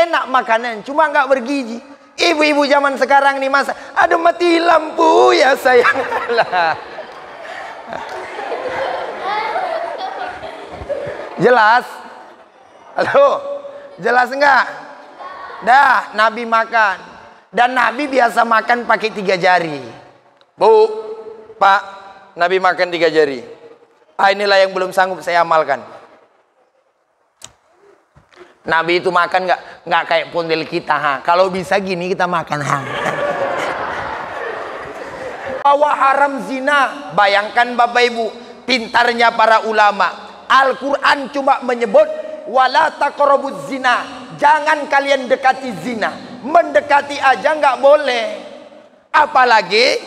enak makanan, cuma nggak bergizi. Ibu-ibu zaman sekarang nih masa, aduh mati lampu ya sayang. Jelas? Halo? Jelas enggak? Dah, Nabi makan. Dan Nabi biasa makan pakai 3 jari. Bu, Pak, Nabi makan 3 jari. Inilah yang belum sanggup saya amalkan. Nabi itu makan nggak kayak pondel kita, ha. Kalau bisa gini kita makan, ha. Bahwa haram zina, bayangkan Bapak Ibu, pintarnya para ulama. Al-Quran cuma menyebut wala taqrabuz zina, jangan kalian dekati zina. Mendekati aja nggak boleh, apalagi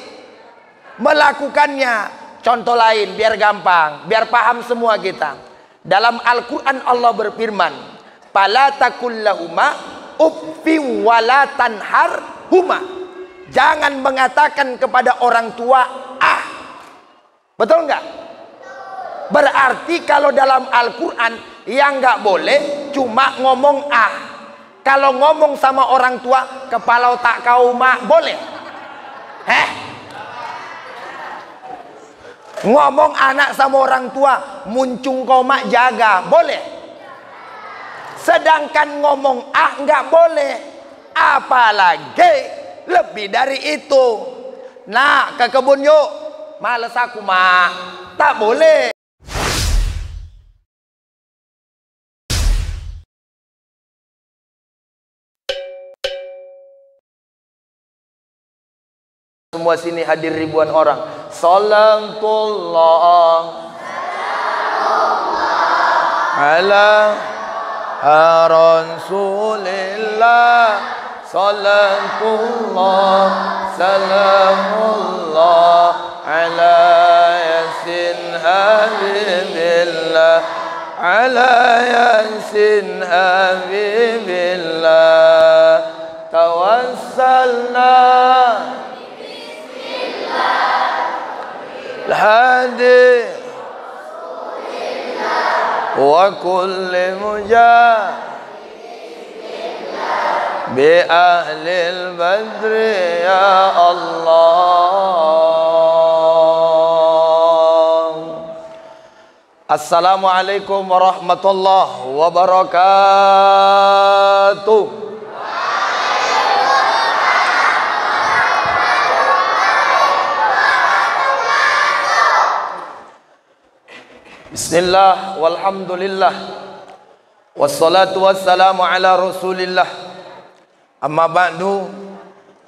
melakukannya. Contoh lain biar gampang, biar paham semua kita. Dalam Al-Quran Allah berfirman, fala taqul lahuma uffin wala tanharhuma, jangan mengatakan kepada orang tua ah. Betul nggak? Berarti kalau dalam Al-Quran yang nggak boleh cuma ngomong ah. Kalau ngomong sama orang tua, kepala otak kau mak, boleh? Ngomong anak sama orang tua, muncung kau mak jaga, boleh? Sedangkan ngomong ah nggak boleh. Apalagi lebih dari itu. Nah, ke kebun yuk. Males aku mak, tak boleh. Semua sini hadir ribuan orang. Salamullah ala Rasulillah. Salamullah salamullah ala yasin habibillah, ala yasin habibillah. Tawassalna الهادي وكل مجاهد بأهل البدر يا الله. السلام عليكم ورحمة الله وبركاته. Bismillah walhamdulillah wassalatu wassalamu ala Rasulillah. Amma ba'du,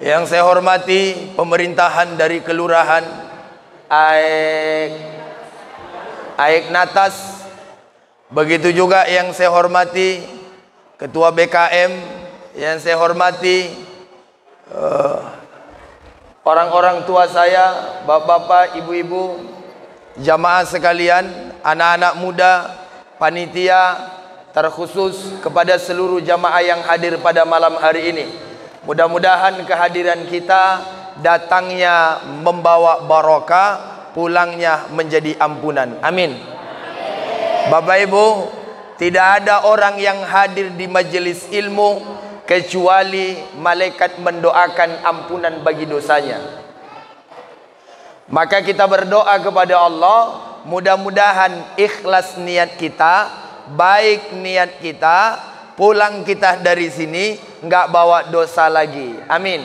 yang saya hormati pemerintahan dari Kelurahan Aik Natas. Begitu juga yang saya hormati Ketua BKM, yang saya hormati orang-orang tua saya, bapak-bapak, ibu-ibu, jamaah sekalian, anak-anak muda, panitia, terkhusus kepada seluruh jamaah yang hadir pada malam hari ini. Mudah-mudahan kehadiran kita datangnya membawa barokah, pulangnya menjadi ampunan. Amin. Bapak Ibu, tidak ada orang yang hadir di majelis ilmu kecuali malaikat mendoakan ampunan bagi dosanya. Maka kita berdoa kepada Allah, mudah-mudahan ikhlas niat kita, baik niat kita, pulang kita dari sini nggak bawa dosa lagi. Amin.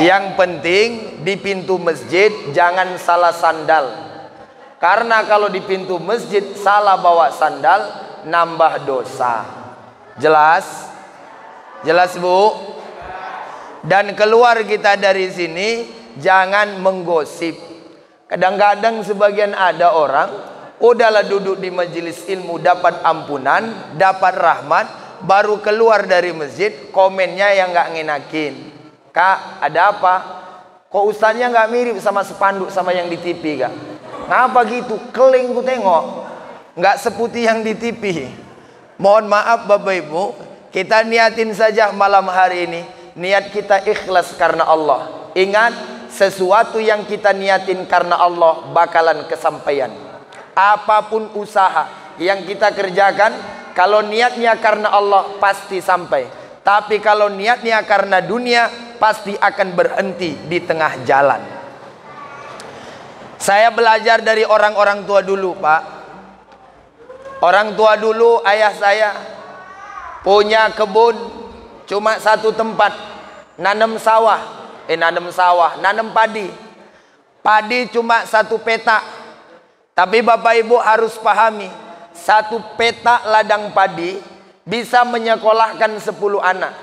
Yang penting di pintu masjid jangan salah sandal. Karena kalau di pintu masjid salah bawa sandal, nambah dosa. Jelas? Jelas, Bu? Dan keluar kita dari sini jangan menggosip. Kadang-kadang sebagian ada orang udahlah duduk di majelis ilmu dapat ampunan, dapat rahmat, baru keluar dari masjid komennya yang nggak ngenakin. Kak, ada apa? Kok ustaznya nggak mirip sama spanduk sama yang di TV, Kak? Ngapa gitu? Keling ku tengok, nggak seputih yang di TV. Mohon maaf Bapak Ibu, kita niatin saja malam hari ini, niat kita ikhlas karena Allah. Ingat, sesuatu yang kita niatin karena Allah bakalan kesampaian. Apapun usaha yang kita kerjakan, kalau niatnya karena Allah pasti sampai. Tapi kalau niatnya karena dunia pasti akan berhenti di tengah jalan. Saya belajar dari orang-orang tua dulu, Pak. Orang tua dulu, ayah saya punya kebun cuma satu tempat, nanam padi. Padi cuma satu petak. Tapi Bapak Ibu harus pahami, satu petak ladang padi bisa menyekolahkan 10 anak.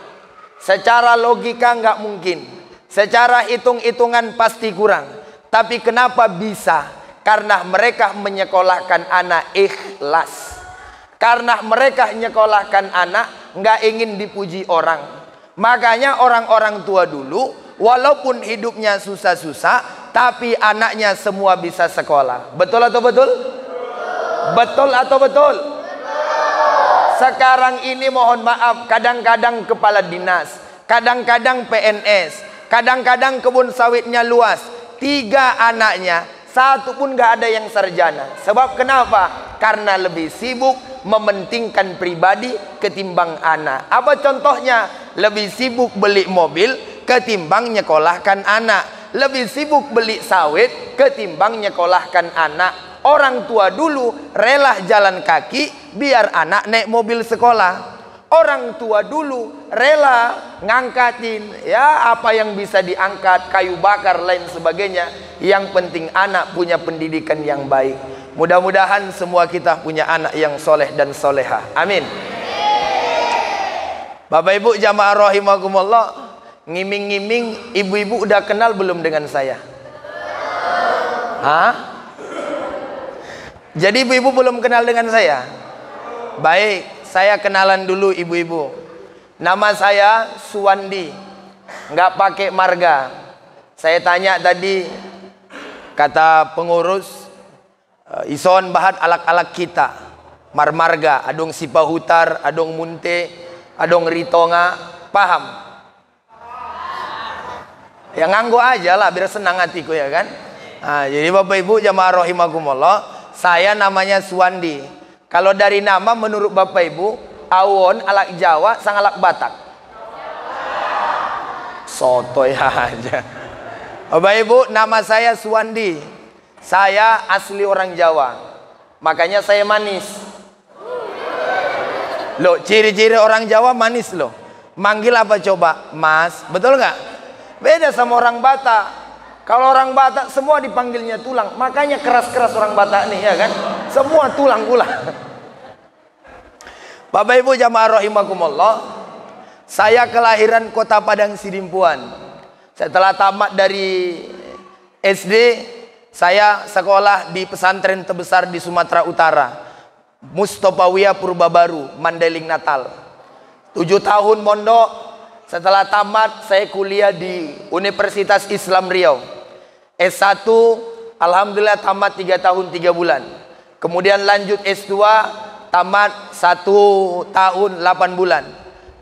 Secara logika nggak mungkin. Secara hitung-hitungan pasti kurang. Tapi kenapa bisa? Karena mereka menyekolahkan anak ikhlas. Karena mereka menyekolahkan anak nggak ingin dipuji orang. Makanya orang-orang tua dulu walaupun hidupnya susah-susah, tapi anaknya semua bisa sekolah. Betul atau betul? Betul atau betul? Sekarang ini mohon maaf, kadang-kadang kepala dinas, kadang-kadang PNS, kadang-kadang kebun sawitnya luas, 3 anaknya, 1 pun gak ada yang sarjana. Sebab kenapa? Karena lebih sibuk mementingkan pribadi ketimbang anak. Apa contohnya? Lebih sibuk beli mobil ketimbang nyekolahkan anak. Lebih sibuk beli sawit ketimbang nyekolahkan anak. Orang tua dulu rela jalan kaki biar anak naik mobil sekolah. Orang tua dulu rela ngangkatin ya apa yang bisa diangkat, kayu bakar lain sebagainya. Yang penting anak punya pendidikan yang baik. Mudah-mudahan semua kita punya anak yang soleh dan soleha. Amin. Bapak Ibu jamaah rahimakumullah, ngiming-ngiming ibu-ibu udah kenal belum dengan saya? Hah? Jadi ibu-ibu belum kenal dengan saya? Baik, saya kenalan dulu ibu-ibu. Nama saya Suwandi, nggak pakai marga. Saya tanya tadi, kata pengurus, ison bahat alak-alak kita, marmarga, adong sipahutar, adong munte, adong ritonga, paham? Ya nganggo aja lah, biar senang hatiku ya kan. Nah, jadi Bapak Ibu jamaah rahimakumullah, saya namanya Suwandi. Kalau dari nama menurut Bapak Ibu, awon alak Jawa sang alak Batak. Sotoy aja. Bapak Ibu, nama saya Suwandi. Saya asli orang Jawa. Makanya saya manis. Loh, ciri-ciri orang Jawa manis loh. Manggil apa coba? Mas, betul nggak? Beda sama orang Batak. Kalau orang Batak semua dipanggilnya tulang. Makanya keras-keras orang Batak nih ya kan. Semua tulang pula. Bapak Ibu jamaah rahimakumullah, saya kelahiran Kota Padang Sidimpuan. Setelah tamat dari SD, saya sekolah di pesantren terbesar di Sumatera Utara, Mustofawiyah Purbabaru, Mandailing Natal. 7 tahun mondok. Setelah tamat saya kuliah di Universitas Islam Riau. S1 alhamdulillah tamat 3 tahun 3 bulan. Kemudian lanjut S2 tamat 1 tahun 8 bulan.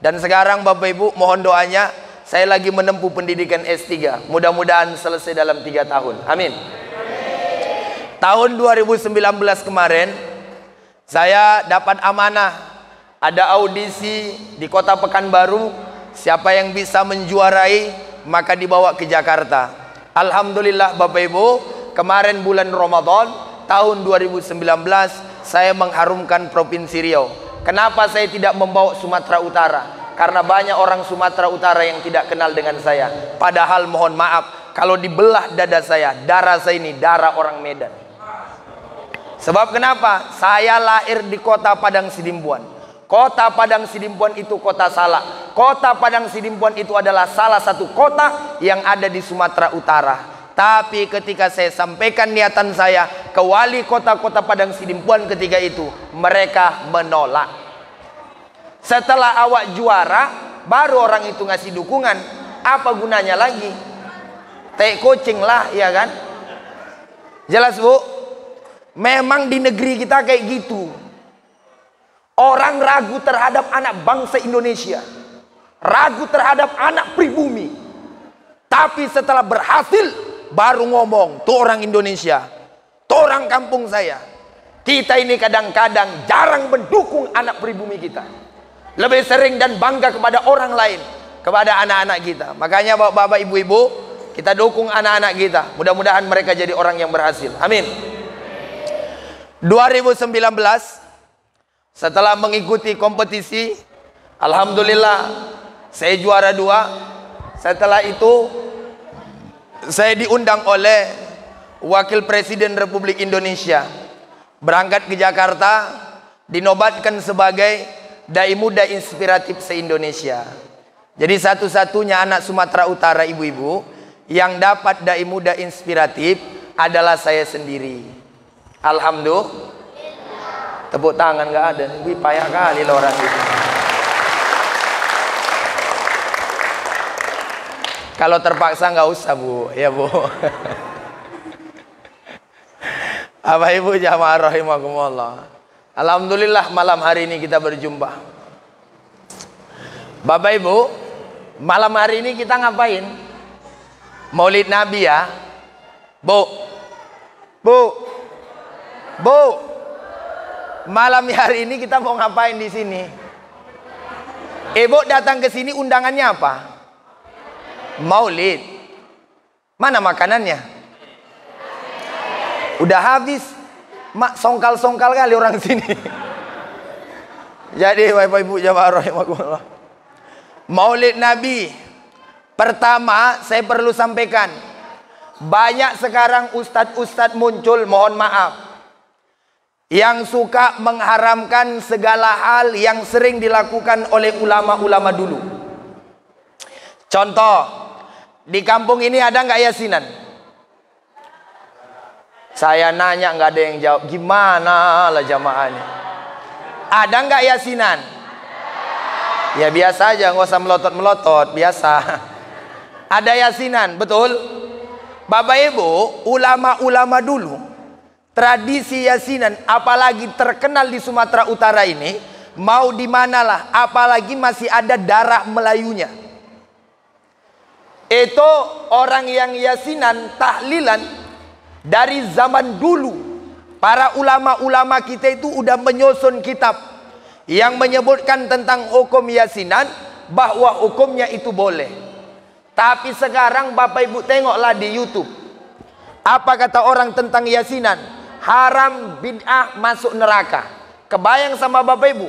Dan sekarang Bapak Ibu mohon doanya, saya lagi menempuh pendidikan S3. Mudah-mudahan selesai dalam 3 tahun. Amin. Tahun 2019 kemarin saya dapat amanah, ada audisi di Kota Pekanbaru. Siapa yang bisa menjuarai maka dibawa ke Jakarta. Alhamdulillah Bapak Ibu, kemarin bulan Ramadan tahun 2019 saya mengharumkan Provinsi Riau. Kenapa saya tidak membawa Sumatera Utara? Karena banyak orang Sumatera Utara yang tidak kenal dengan saya. Padahal mohon maaf, kalau dibelah dada saya, darah saya ini darah orang Medan. Sebab kenapa? Saya lahir di Kota Padang Sidimpuan. Kota Padang Sidimpuan itu kota Salak. Kota Padang Sidimpuan itu adalah salah satu kota yang ada di Sumatera Utara. Tapi ketika saya sampaikan niatan saya ke wali kota-kota Padang Sidimpuan ketika itu, mereka menolak. Setelah awak juara, baru orang itu ngasih dukungan. Apa gunanya lagi? Take coaching lah, ya kan? Jelas Bu? Memang di negeri kita kayak gitu. Orang ragu terhadap anak bangsa Indonesia, ragu terhadap anak pribumi. Tapi setelah berhasil baru ngomong, tuh orang Indonesia, tuh orang kampung saya. Kita ini kadang-kadang jarang mendukung anak pribumi kita. Lebih sering dan bangga kepada orang lain, kepada anak-anak kita. Makanya bapak-bapak, ibu-ibu, kita dukung anak-anak kita. Mudah-mudahan mereka jadi orang yang berhasil. Amin. 2019, setelah mengikuti kompetisi, alhamdulillah saya juara 2. Setelah itu saya diundang oleh Wakil Presiden Republik Indonesia, berangkat ke Jakarta, dinobatkan sebagai Dai Muda Inspiratif se-Indonesia. Jadi satu-satunya anak Sumatera Utara, ibu-ibu, yang dapat Dai Muda Inspiratif adalah saya sendiri. Alhamdulillah. Tepuk tangan gak ada. Wih, payah kali lah orang itu. Kalau terpaksa nggak usah, Bu. Ya, Bu. Bapak Ibu jamaah rahimakumullah. Alhamdulillah malam hari ini kita berjumpa. Bapak Ibu, malam hari ini kita ngapain? Maulid Nabi ya. Bu. Malam hari ini kita mau ngapain di sini? Ibu datang ke sini undangannya apa? Maulid. Mana makanannya? Udah habis. Mak, songkal-songkal kali orang sini. Jadi Bapak Ibu jamaah rahimakumullah, Maulid Nabi. Pertama saya perlu sampaikan, banyak sekarang ustadz-ustadz muncul, mohon maaf, yang suka mengharamkan segala hal yang sering dilakukan oleh ulama-ulama dulu. Contoh, di kampung ini ada nggak yasinan? Saya nanya nggak ada yang jawab. Gimana lah jamaahnya? Ada nggak yasinan? Ya biasa aja, nggak usah melotot-melotot, biasa. Ada yasinan, betul? Bapak Ibu, ulama-ulama dulu, tradisi yasinan, apalagi terkenal di Sumatera Utara ini, mau di manalah, apalagi masih ada darah Melayunya. Itu orang yang yasinan, tahlilan dari zaman dulu. Para ulama-ulama kita itu udah menyusun kitab yang menyebutkan tentang hukum yasinan, bahwa hukumnya itu boleh. Tapi sekarang Bapak Ibu tengoklah di YouTube, apa kata orang tentang yasinan? Haram, bid'ah, masuk neraka. Kebayang sama Bapak Ibu,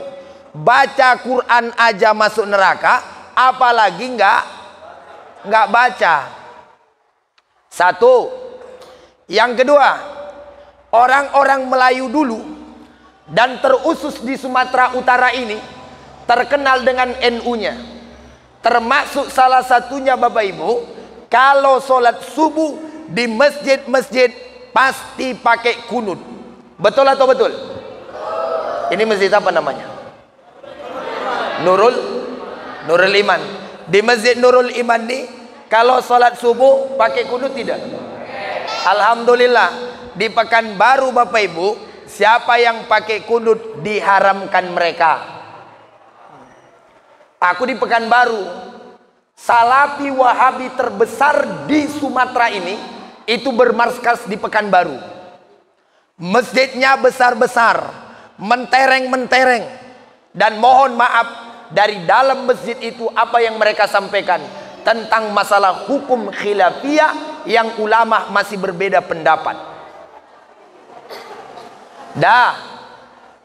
baca Quran aja masuk neraka, apalagi nggak baca. Satu. Yang kedua, orang-orang Melayu dulu dan terusus di Sumatera Utara ini terkenal dengan NU-nya. Termasuk salah satunya Bapak Ibu, kalau sholat subuh di masjid-masjid pasti pakai kunut. Betul atau betul? Ini masjid apa namanya? Nurul Iman. Di masjid Nurul Iman nih, kalau sholat subuh pakai kunut tidak? Alhamdulillah, di Pekanbaru Bapak Ibu, siapa yang pakai kunut diharamkan mereka. Aku di Pekanbaru, Salafi Wahabi terbesar di Sumatera ini, itu bermarkas di Pekanbaru. Masjidnya besar-besar, mentereng-mentereng. Dan mohon maaf, dari dalam masjid itu apa yang mereka sampaikan tentang masalah hukum khilafiyah yang ulama masih berbeda pendapat.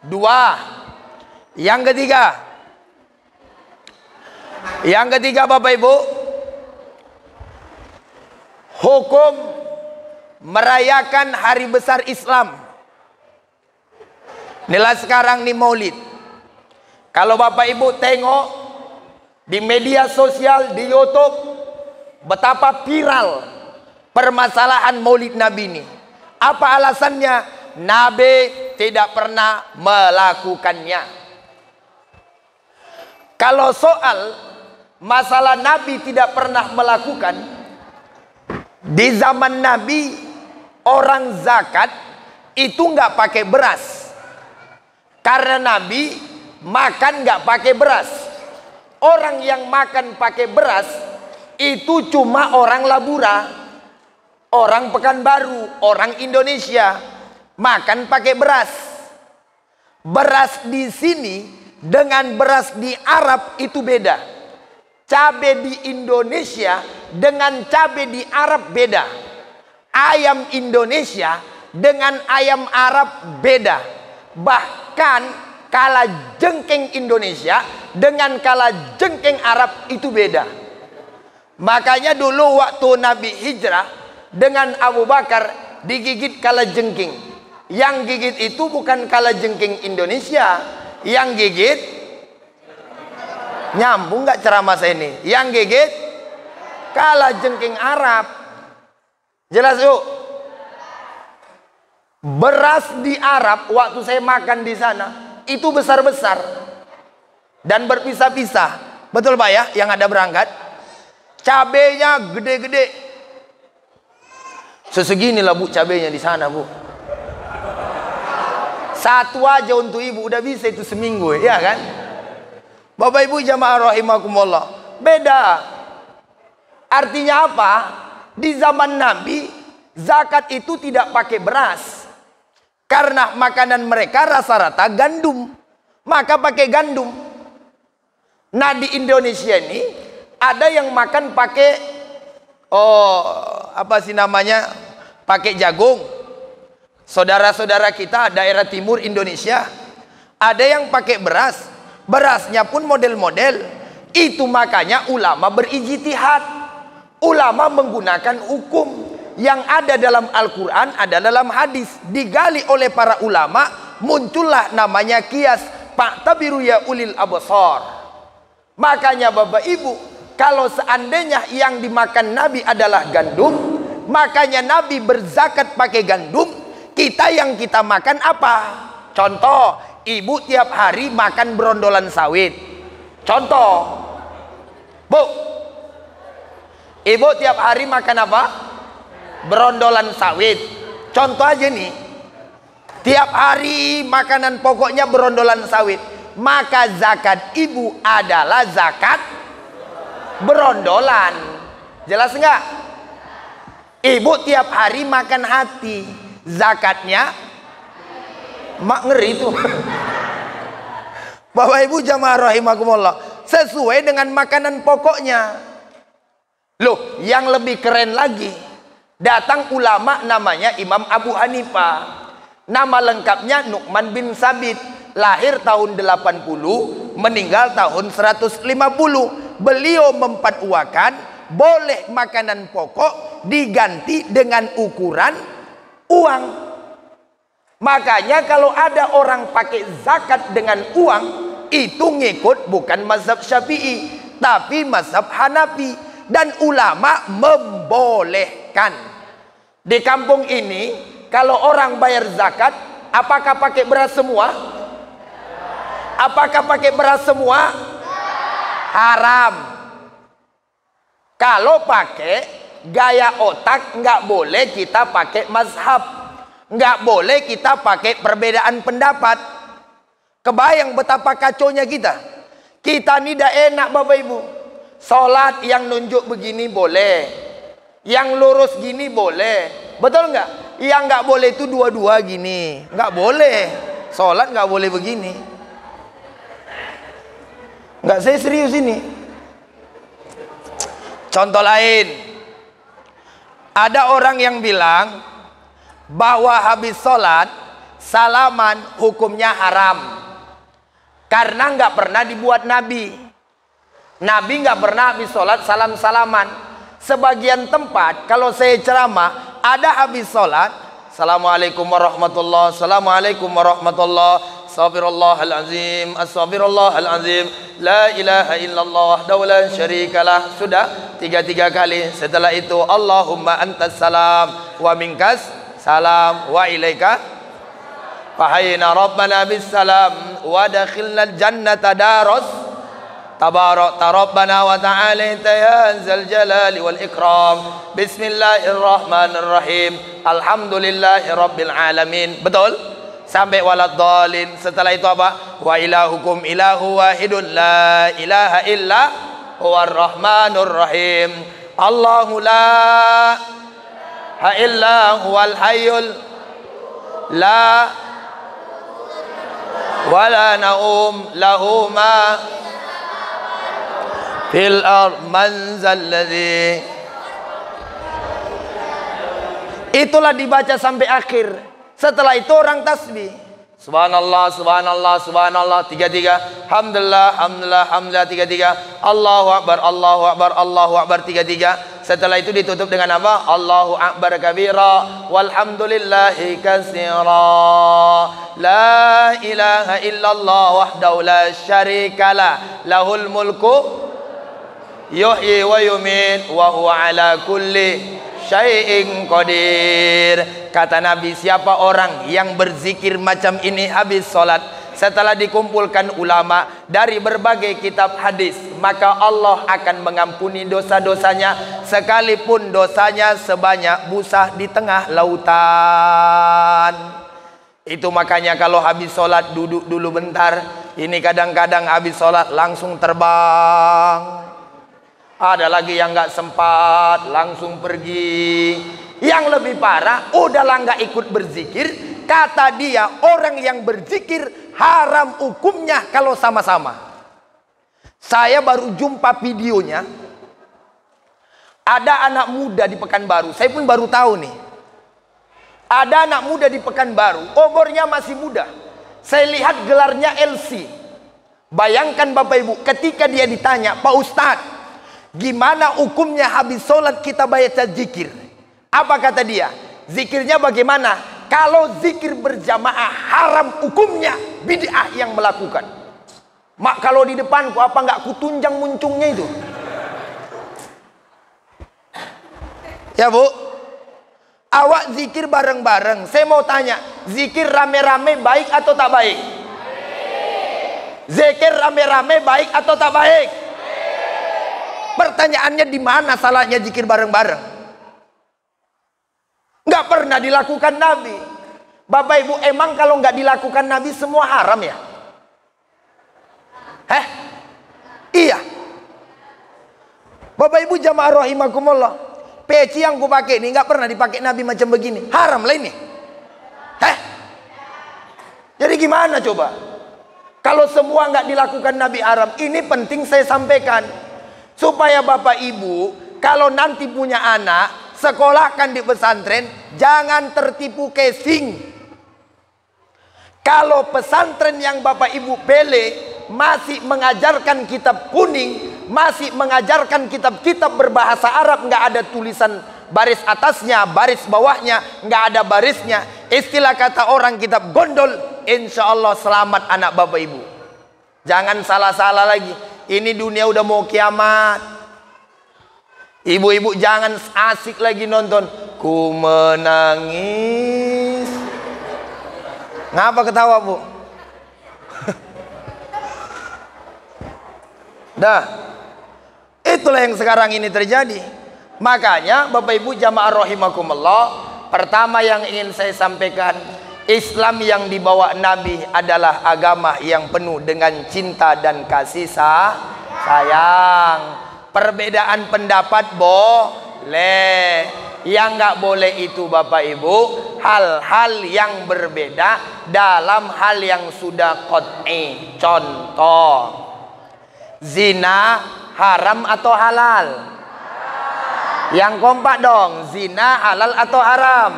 Dua. Yang ketiga Bapak Ibu, hukum merayakan hari besar Islam. Inilah sekarang nih Maulid. Kalau Bapak Ibu tengok di media sosial, di YouTube, betapa viral permasalahan Maulid Nabi ini. Apa alasannya? Nabi tidak pernah melakukannya. Kalau soal masalah Nabi tidak pernah melakukan, di zaman Nabi orang zakat itu nggak pakai beras, karena Nabi makan nggak pakai beras. Orang yang makan pakai beras itu cuma orang Labura, orang Pekanbaru, orang Indonesia makan pakai beras. Beras di sini dengan beras di Arab itu beda. Cabai di Indonesia dengan cabai di Arab beda. Ayam Indonesia dengan ayam Arab beda. Bahkan kala jengking Indonesia dengan kala jengking Arab itu beda. Makanya dulu waktu Nabi hijrah dengan Abu Bakar digigit kala jengking. Yang gigit itu bukan kala jengking Indonesia. Yang gigit, nyambung nggak ceramah saya ini? Yang gigit kala jengking Arab. Jelas yuk? Beras di Arab waktu saya makan di sana itu besar-besar dan berpisah-pisah. Betul Pak ya? Yang ada berangkat. Cabenya gede-gede. Sesegini lah Bu cabenya di sana Bu. Satu aja untuk ibu udah bisa itu seminggu ya kan? Bapak Ibu jamaah rahimakumullah. Beda. Artinya apa? Di zaman Nabi zakat itu tidak pakai beras. Karena makanan mereka rata-rata gandum. Maka pakai gandum. Nah di Indonesia ini ada yang makan pakai apa sih namanya? Pakai jagung. Saudara-saudara kita daerah timur Indonesia ada yang pakai beras. Berasnya pun model-model. Itu makanya ulama berijtihad. Ulama menggunakan hukum yang ada dalam Al-Quran, ada dalam hadis. Digali oleh para ulama, muncullah namanya kias. Fa'tabiru ya ulil absar. Makanya Bapak Ibu, kalau seandainya yang dimakan Nabi adalah gandum, makanya Nabi berzakat pakai gandum. Kita yang kita makan apa? Contoh, ibu tiap hari makan berondolan sawit. Contoh, Bu, ibu tiap hari makan apa? Berondolan sawit. Contoh aja nih, tiap hari makanan pokoknya berondolan sawit. Maka zakat ibu adalah zakat berondolan. Jelas nggak? Ibu tiap hari makan hati. Zakatnya mak ngeri itu. Bapak Ibu jamaah rahimakumullah, sesuai dengan makanan pokoknya. Loh, yang lebih keren lagi, datang ulama namanya Imam Abu Hanifah. Nama lengkapnya Nu'man bin Sabit. Lahir tahun 80, meninggal tahun 150. Beliau memfatwakan boleh makanan pokok diganti dengan ukuran uang. Makanya kalau ada orang pakai zakat dengan uang, itu ngikut bukan mazhab Syafi'i, tapi mazhab Hanafi. Dan ulama membolehkan. Di kampung ini, kalau orang bayar zakat, apakah pakai beras semua? Apakah pakai beras semua? Haram. Kalau pakai gaya otak, nggak boleh kita pakai mazhab, nggak boleh kita pakai perbedaan pendapat. Kebayang betapa kaconya kita. Kita ini dah enak Bapak Ibu. Sholat yang nunjuk begini boleh, yang lurus gini boleh, betul nggak? Yang nggak boleh itu dua-dua gini, nggak boleh. Sholat nggak boleh begini. Nggak, saya serius ini. Contoh lain. Ada orang yang bilang bahwa habis sholat salaman hukumnya haram karena nggak pernah dibuat Nabi. Nabi nggak pernah habis sholat salam-salaman. Sebagian tempat kalau saya ceramah ada habis sholat assalamualaikum warahmatullahi, assalamualaikum warahmatullahi, Astaghfirullahalazim, astaghfirullahalazim, la ilaha illallah, la syarikalah. Sudah 3 kali. Setelah itu Allahumma antas salam wa minkas salam wa ilaika fahayna rabbana bis salam wa dakhilnal jannata daros tabarakta rabbana wa ta'ala ya zal jalali wal ikram. Bismillahirrahmanirrahim, alhamdulillahi rabbil alamin. Betul? Sampai waladhdallin. Setelah itu apa? Wa ilahukum ilahu wahidun la ilaha illa huwar rahmanur rahim. Allahu la ilaha illa huwal hayyul la wala naum lahuma fil ard man zalladzi. Itulah dibaca sampai akhir. Setelah itu orang tasbih. Subhanallah, subhanallah, subhanallah, 33. Alhamdulillah, alhamdulillah, alhamdulillah, 33. Allahu akbar, Allahu akbar, Allahu akbar, 33. Setelah itu ditutup dengan apa? Allahu akbar kabira, walhamdulillahi katsira. La ilaha illallah wahdahu la syarikalah, lahul mulku yuhyi wa yumiit wa huwa ala kulli syai'in qadir. Kata Nabi, siapa orang yang berzikir macam ini habis sholat, setelah dikumpulkan ulama dari berbagai kitab hadis, maka Allah akan mengampuni dosa-dosanya sekalipun dosanya sebanyak busa di tengah lautan. Itu makanya kalau habis sholat duduk dulu bentar. Ini kadang-kadang habis sholat langsung terbang. Ada lagi yang nggak sempat langsung pergi. Yang lebih parah, udahlah nggak ikut berzikir. Kata dia, orang yang berzikir haram hukumnya kalau sama-sama. Saya baru jumpa videonya. Ada anak muda di Pekanbaru. Saya pun baru tahu nih. Ada anak muda di Pekanbaru, umurnya masih muda. Saya lihat gelarnya LC. Bayangkan Bapak Ibu, ketika dia ditanya, Pak Ustadz, gimana hukumnya habis sholat kita baca zikir? Apa kata dia? Zikirnya bagaimana? Kalau zikir berjamaah haram hukumnya, bid'ah yang melakukan. Mak, kalau di depanku apa nggak kutunjang muncungnya itu? Ya Bu, awak zikir bareng-bareng. Saya mau tanya, zikir rame-rame baik atau tak baik? Zikir rame-rame baik atau tak baik? Pertanyaannya, di mana salahnya zikir bareng-bareng? Nggak pernah dilakukan Nabi. Bapak Ibu, emang kalau nggak dilakukan Nabi semua haram ya? Iya. Bapak Ibu jamaah rahimakumullah, peci yang ku pakai ini nggak pernah dipakai Nabi macam begini. Haram lah ini. Jadi gimana coba? Kalau semua nggak dilakukan Nabi haram. Ini penting saya sampaikan supaya Bapak Ibu kalau nanti punya anak, sekolahkan di pesantren, jangan tertipu casing. Kalau pesantren yang Bapak Ibu pilih masih mengajarkan kitab kuning, masih mengajarkan kitab-kitab berbahasa Arab, nggak ada tulisan baris atasnya, baris bawahnya, nggak ada barisnya, istilah kata orang kitab gondol, insya Allah selamat anak Bapak Ibu. Jangan salah-salah lagi. Ini dunia udah mau kiamat. Ibu-ibu jangan asik lagi nonton Ku Menangis. Ngapa ketawa Bu? Dah, itulah yang sekarang ini terjadi. Makanya Bapak Ibu jamaah rahimakumullah, pertama yang ingin saya sampaikan, Islam yang dibawa Nabi adalah agama yang penuh dengan cinta dan kasih sayang. Perbedaan pendapat boleh. Yang nggak boleh itu Bapak Ibu, hal-hal yang berbeda dalam hal yang sudah qat'i. Contoh, zina haram atau halal? Yang kompak dong, zina halal atau haram?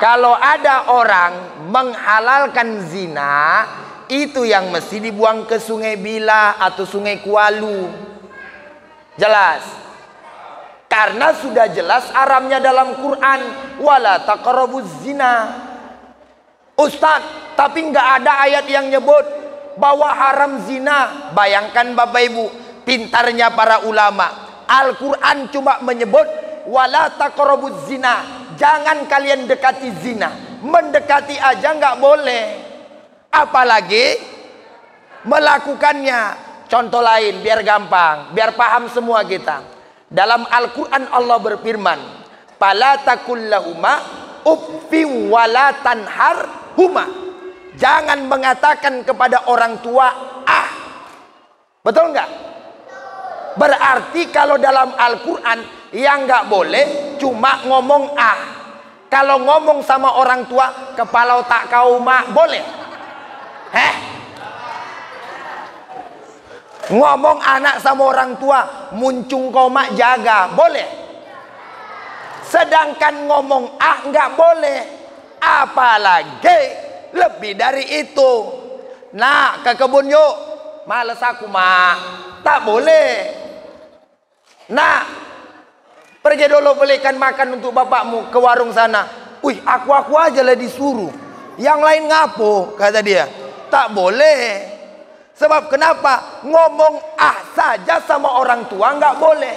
Kalau ada orang menghalalkan zina, itu yang mesti dibuang ke Sungai Bila atau Sungai Kualu. Jelas. Karena sudah jelas haramnya dalam Quran, wala taqrabuz zina. Ustadz, tapi nggak ada ayat yang nyebut bahwa haram zina. Bayangkan Bapak Ibu, pintarnya para ulama. Al-Quran cuma menyebut wala taqrabuz zina. Jangan kalian dekati zina. Mendekati aja nggak boleh, apalagi melakukannya. Contoh lain biar gampang, biar paham semua kita. Dalam Al-Quran Allah berfirman, fala taqul lahuma uffin wala tanharhuma. Jangan mengatakan kepada orang tua ah. Betul nggak? Berarti kalau dalam Al-Quran yang nggak boleh cuma ngomong ah. Kalau ngomong sama orang tua, kepala otak kau mak, boleh? Heh? Ngomong anak sama orang tua, muncung komak jaga, boleh? Sedangkan ngomong nggak boleh. Apalagi lebih dari itu. Nah, ke kebun yuk. Males aku, mak. Tak boleh. Nah, pergi dulu belikan makan untuk bapakmu ke warung sana. Wih, aku aja lah disuruh. Yang lain ngapo, kata dia. Tak boleh. Sebab kenapa? Ngomong saja sama orang tua nggak boleh.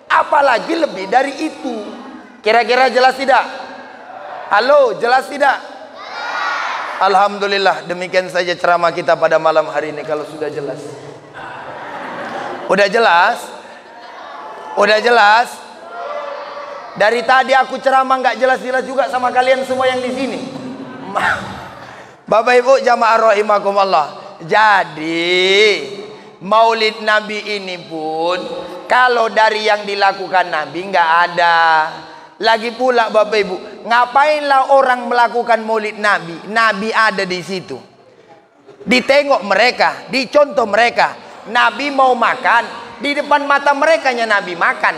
Apalagi lebih dari itu. Kira-kira jelas tidak? Halo, jelas tidak? Alhamdulillah, demikian saja ceramah kita pada malam hari ini. Kalau sudah jelas. Udah jelas? Udah jelas? Dari tadi aku ceramah nggak jelas-jelas juga sama kalian semua yang di sini. Bapak Ibu jamaah rahimakumullah. Jadi Maulid Nabi ini pun kalau dari yang dilakukan Nabi nggak ada. Lagi pula Bapak Ibu, ngapainlah orang melakukan Maulid Nabi? Nabi ada di situ. Ditengok mereka, dicontoh mereka. Nabi mau makan, di depan mata merekanya Nabi makan.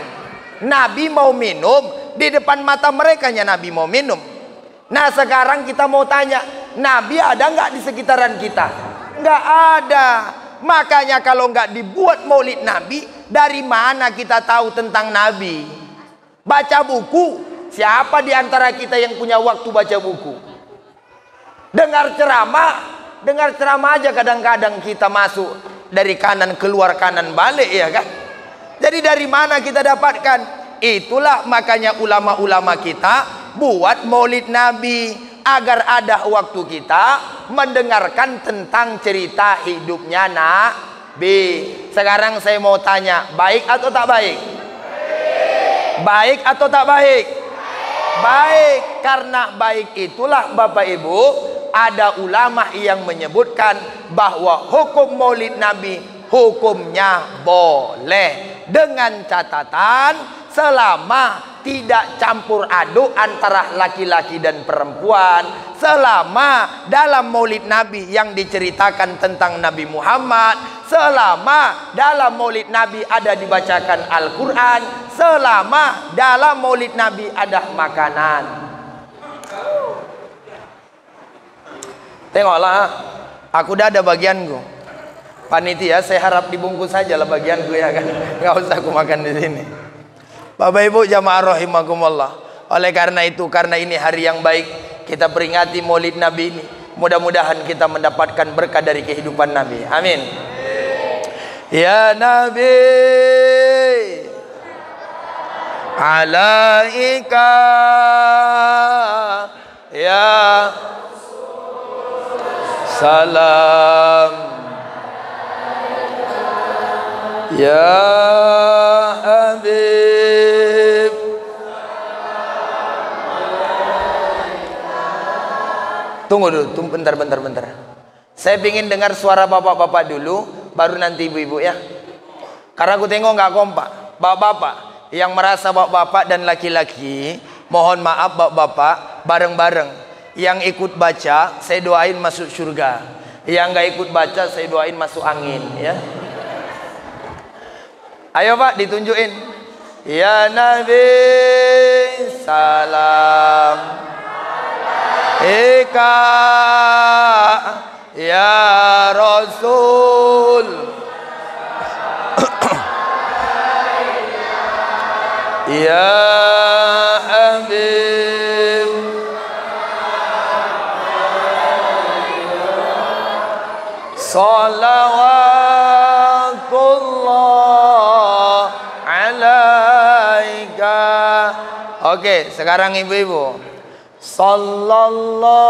Nabi mau minum, di depan mata merekanya Nabi mau minum. Nah sekarang kita mau tanya, Nabi ada nggak di sekitaran kita? Nggak ada. Makanya kalau nggak dibuat Maulid Nabi, dari mana kita tahu tentang Nabi? Baca buku. Siapa di antara kita yang punya waktu baca buku? Dengar ceramah aja kadang-kadang kita masuk dari kanan keluar kanan balik, ya kan? Jadi dari mana kita dapatkan? Itulah makanya ulama-ulama kita buat Maulid Nabi, agar ada waktu kita mendengarkan tentang cerita hidupnya Nabi. Sekarang saya mau tanya, baik atau tak baik? Baik atau tak baik? Baik. Karena baik itulah Bapak Ibu, ada ulama yang menyebutkan bahwa hukum Maulid Nabi hukumnya boleh, dengan catatan selama tidak campur aduk antara laki-laki dan perempuan, selama dalam Maulid Nabi yang diceritakan tentang Nabi Muhammad, selama dalam Maulid Nabi ada dibacakan Al-Quran, selama dalam Maulid Nabi ada makanan. Tengoklah, aku udah ada bagianku. Panitia, saya harap dibungkus saja lah bagianku, ya kan? Nggak usah aku makan di sini. Bapak Ibu jamaah rahimakumullah. Oleh karena itu, karena ini hari yang baik, kita peringati Maulid Nabi ini. Mudah-mudahan kita mendapatkan berkah dari kehidupan Nabi. Amin. Ya Nabi, alaika ya salam, ya Habib, tunggu dulu, bentar. Saya ingin dengar suara bapak-bapak dulu, baru nanti ibu-ibu, ya. Karena aku tengok nggak kompak. Bapak-bapak yang merasa bapak-bapak dan laki-laki, mohon maaf bapak-bapak, bareng-bareng. Yang ikut baca, saya doain masuk surga. Yang nggak ikut baca, saya doain masuk angin, ya. Ayo Pak, ditunjukin. Ya Nabi, salam ika ya Rasul, ya Habib, salawatullah alaika. Oke, sekarang ibu-ibu, sallallahu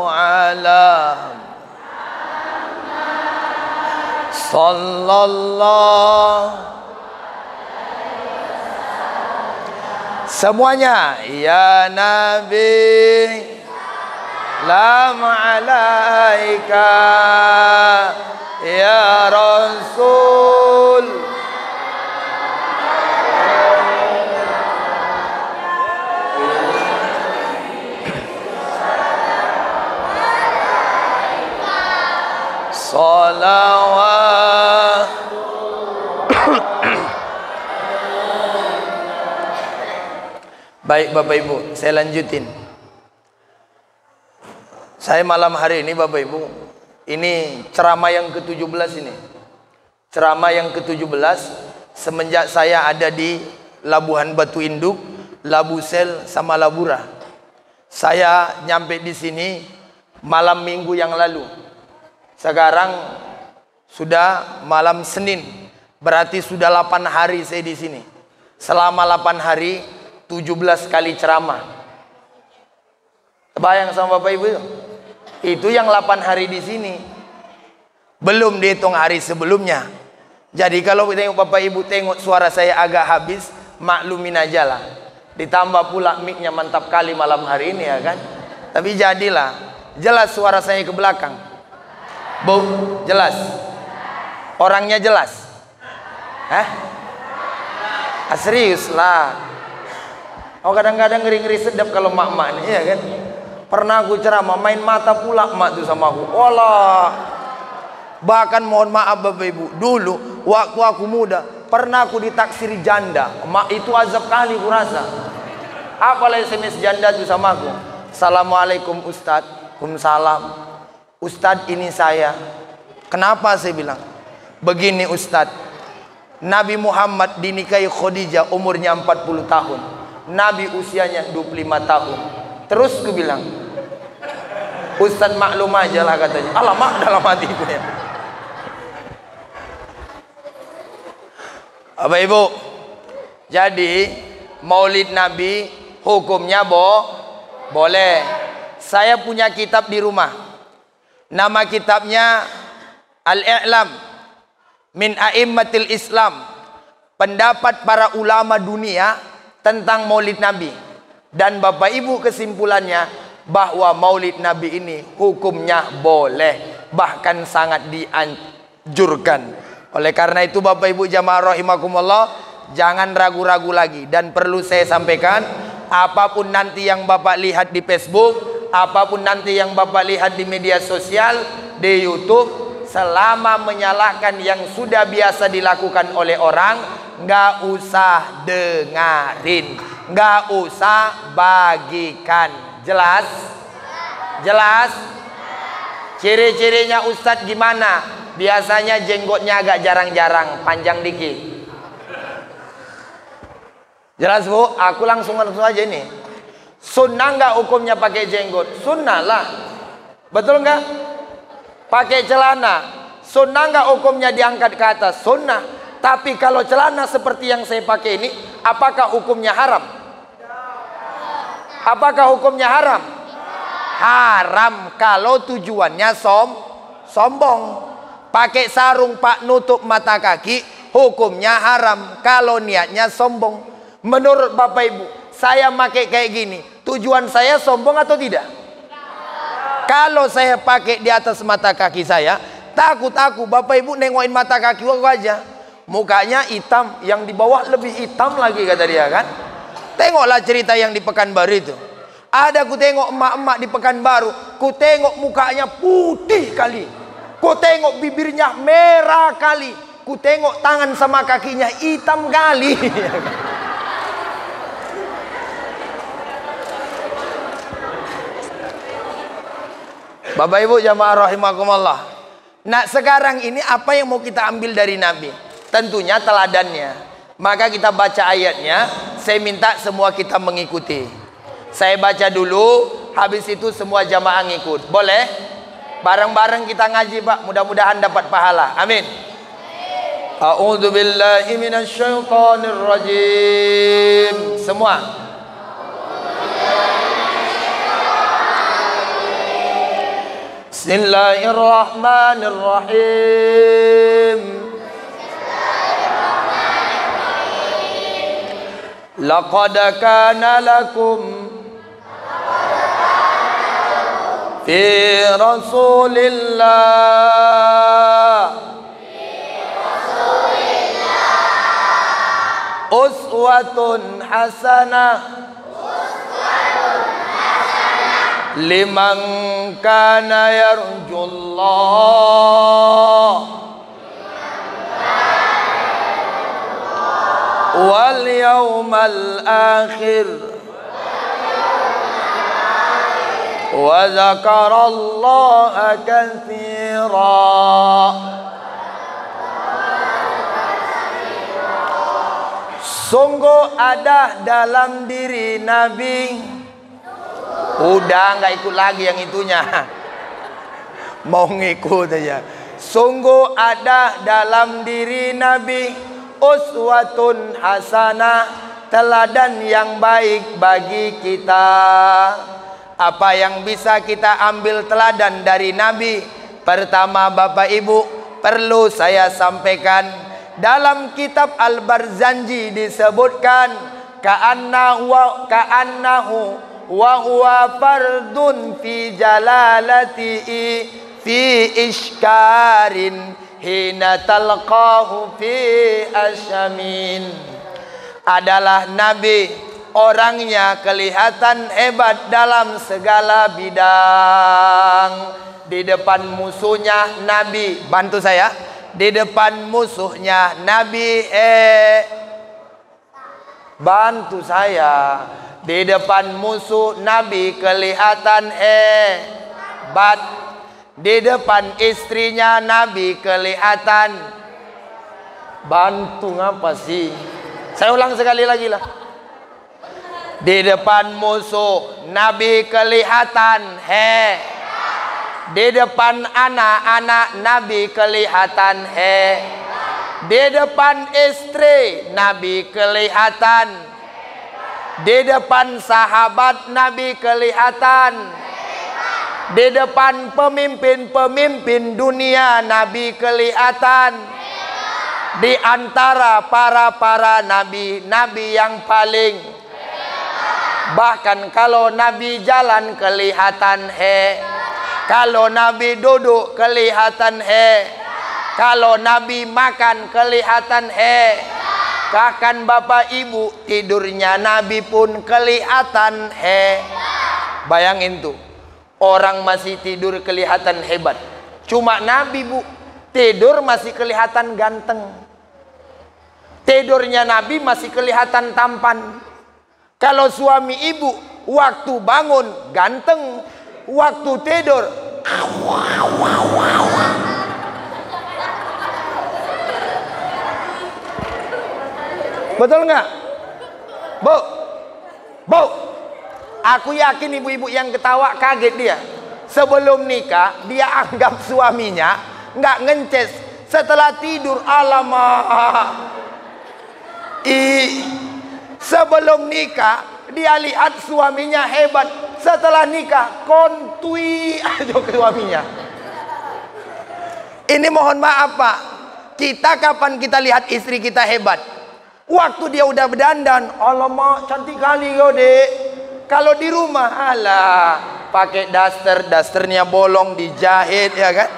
ala semuanya, ya Nabi Salam alaika ya Rasul. Salawat. Baik Bapak Ibu, saya lanjutin. Saya malam hari ini Bapak Ibu, ini ceramah yang ke-17 ini. Ceramah yang ke-17 semenjak saya ada di Labuhan Batu Induk, Labusel sama Labura. Saya nyampe di sini malam Minggu yang lalu. Sekarang sudah malam Senin, berarti sudah 8 hari saya di sini. Selama 8 hari 17 kali ceramah. Bayang sama Bapak Ibu itu yang 8 hari di sini. Belum dihitung hari sebelumnya. Jadi kalau tengok Bapak Ibu tengok suara saya agak habis, maklumin aja lah. Ditambah pula mic-nya mantap kali malam hari ini ya kan. Tapi jadilah jelas suara saya ke belakang. Bu, jelas. Orangnya jelas. Hah? Serius lah. Oh kadang-kadang ngeri-ngeri sedap kalau mak-mak nih ya kan. Pernah aku ceramah main mata pula mak tuh sama aku. Walah. Bahkan mohon maaf Bapak Ibu, dulu waktu aku muda pernah aku ditaksiri janda. Mak itu azab kali ku rasa. Apalah SMS janda tuh sama aku. Assalamualaikum Ustadz. Waalaikumsalam. Ustadz ini saya. Kenapa saya bilang? Begini Ustadz. Nabi Muhammad dinikahi Khadijah umurnya 40 tahun. Nabi usianya 25 tahun. Terus ku bilang, Ustadz maklum aja lah katanya. Alamak dalam hatiku ya. Bapak Ibu, jadi Maulid Nabi hukumnya boleh. Saya punya kitab di rumah. Nama kitabnya Al-I'lam min A'immatil Islam. Pendapat para ulama dunia tentang Maulid Nabi. Dan Bapak Ibu kesimpulannya bahwa Maulid Nabi ini hukumnya boleh, bahkan sangat dianjurkan. Oleh karena itu Bapak Ibu jamaah rahimakumullah, jangan ragu-ragu lagi. Dan perlu saya sampaikan, apapun nanti yang Bapak lihat di Facebook, apapun nanti yang Bapak lihat di media sosial, di YouTube, selama menyalahkan yang sudah biasa dilakukan oleh orang, nggak usah dengarin, nggak usah bagikan. Jelas? Jelas? Ciri-cirinya Ustadz gimana? Biasanya jenggotnya agak jarang-jarang, panjang dikit. Jelas Bu? Aku langsung aja ini. Sunnah nggak hukumnya pakai jenggot? Sunnah lah. Betul nggak? Pakai celana. Sunnah nggak hukumnya diangkat ke atas? Sunnah. Tapi kalau celana seperti yang saya pakai ini, apakah hukumnya haram? Apakah hukumnya haram? Haram kalau tujuannya sombong. Pakai sarung pak nutup mata kaki, hukumnya haram kalau niatnya sombong. Menurut Bapak Ibu, saya pakai kayak gini, tujuan saya sombong atau tidak? Kalau saya pakai di atas mata kaki saya, takut aku Bapak Ibu nengokin mata kaki aku aja. Mukanya hitam, yang di bawah lebih hitam lagi kata dia kan. Tengoklah cerita yang di Pekanbaru itu. Ada ku tengok emak-emak di Pekanbaru, ku tengok mukanya putih kali, ku tengok bibirnya merah kali, ku tengok tangan sama kakinya hitam kali. Bapak Ibu jamaah rahimakumullah. Nah sekarang ini apa yang mau kita ambil dari Nabi? Tentunya teladannya. Maka kita baca ayatnya. Saya minta semua kita mengikuti. Saya baca dulu, habis itu semua jamaah ngikut. Boleh? Bareng-bareng kita ngaji Pak. Mudah-mudahan dapat pahala. Amin. A'udzu billahi minasyaitonir rajim. Semua. Bismillahirrahmanirrahim. Laqad kana lakum fi Rasulillah uswatun hasanah liman kana yarjullah wal yawmal akhir wa zakarallaha katsira. Sungguh ada dalam diri Nabi. Udah nggak ikut lagi yang itunya. Mau ngikut aja. Sungguh ada dalam diri Nabi uswatun hasanah, teladan yang baik bagi kita. Apa yang bisa kita ambil teladan dari Nabi? Pertama, Bapak Ibu, perlu saya sampaikan. Dalam kitab Al-Barzanji disebutkan ka'annahu wa huwa fardun fi jalalatihi fi ishkarin hina talqahu fi asyamin. Adalah Nabi, orangnya kelihatan hebat dalam segala bidang. Di depan musuhnya Nabi, bantu saya. Di depan musuhnya Nabi, bantu saya. Di depan musuh Nabi kelihatan hebat. Di depan istrinya Nabi kelihatan. Bantu ngapa sih? Saya ulang sekali lagi lah. Di depan musuh Nabi kelihatan di depan anak-anak Nabi kelihatan di depan istri Nabi kelihatan, di depan sahabat Nabi kelihatan, di depan pemimpin-pemimpin dunia Nabi kelihatan, di antara para nabi yang paling. Bahkan kalau Nabi jalan kelihatan kalau Nabi duduk kelihatan kalau Nabi makan kelihatan bahkan Bapak Ibu tidurnya Nabi pun kelihatan Bayangin tuh, orang masih tidur kelihatan hebat. Cuma Nabi, Bu, tidur masih kelihatan ganteng. Tidurnya Nabi masih kelihatan tampan. Kalau suami ibu waktu bangun ganteng, waktu tidur betul nggak, Bu? Bu, aku yakin ibu-ibu yang ketawa kaget dia. Sebelum nikah dia anggap suaminya nggak ngences. Setelah tidur alamak. Sebelum nikah dia lihat suaminya hebat. Setelah nikah kontui aja ke suaminya. Ini mohon maaf Pak, kita kapan kita lihat istri kita hebat? Waktu dia udah berdandan, alamak cantik kali kau dek. Kalau di rumah, alah, pakai dasternya bolong dijahit ya kan?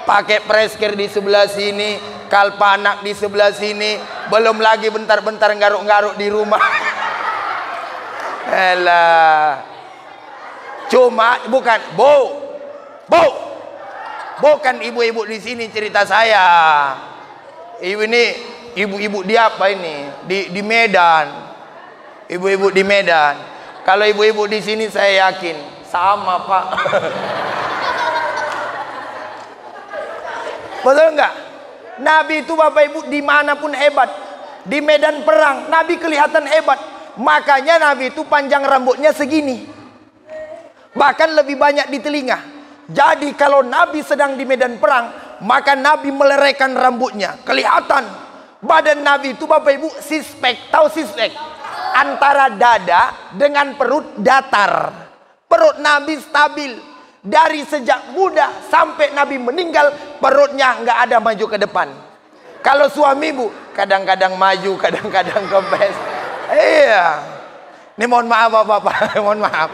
Pakai presker di sebelah sini, kalpanak di sebelah sini, belum lagi bentar-bentar garuk-garuk di rumah. Alah. Cuma bukan, bukan ibu-ibu di sini cerita saya. Ibu-ibu di apa ini? Di Medan. Ibu-ibu di Medan. Kalau ibu-ibu di sini saya yakin sama Pak. Betul enggak? Nabi itu Bapak Ibu dimanapun hebat. Di medan perang Nabi kelihatan hebat. Makanya Nabi itu panjang rambutnya segini. Bahkan lebih banyak di telinga. Jadi kalau Nabi sedang di medan perang, maka Nabi meleraikan rambutnya. Kelihatan. Badan Nabi itu Bapak Ibu sispek. Tahu sispek? Antara dada dengan perut datar. Perut Nabi stabil. Dari sejak muda sampai Nabi meninggal, perutnya nggak ada maju ke depan. Kalau suami Bu, kadang-kadang maju, kadang-kadang kempes. Iya. Ini mohon maaf Bapak-bapak, mohon maaf.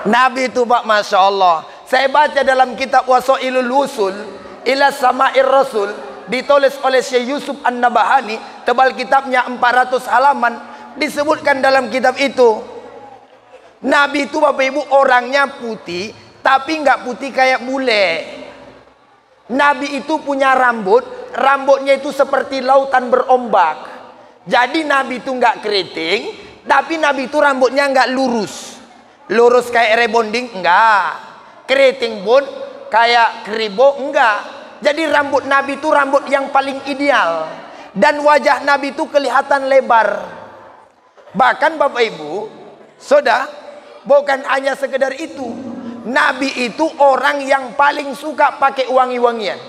Nabi itu Pak, Masya Allah. Saya baca dalam kitab Wasailul Wusul ila Sama'ir Rasul, ditulis oleh Syekh Yusuf An-Nabahani, tebal kitabnya 400 halaman. Disebutkan dalam kitab itu, Nabi itu Bapak Ibu orangnya putih, tapi nggak putih kayak bule. Nabi itu punya rambut, rambutnya itu seperti lautan berombak. Jadi Nabi itu nggak keriting, tapi Nabi itu rambutnya nggak lurus. Lurus kayak rebonding, enggak. Keriting pun kayak keribo, enggak. Jadi rambut Nabi itu rambut yang paling ideal. Dan wajah Nabi itu kelihatan lebar. Bahkan Bapak Ibu, sudah, bukan hanya sekedar itu. Nabi itu orang yang paling suka pakai wangi-wangian.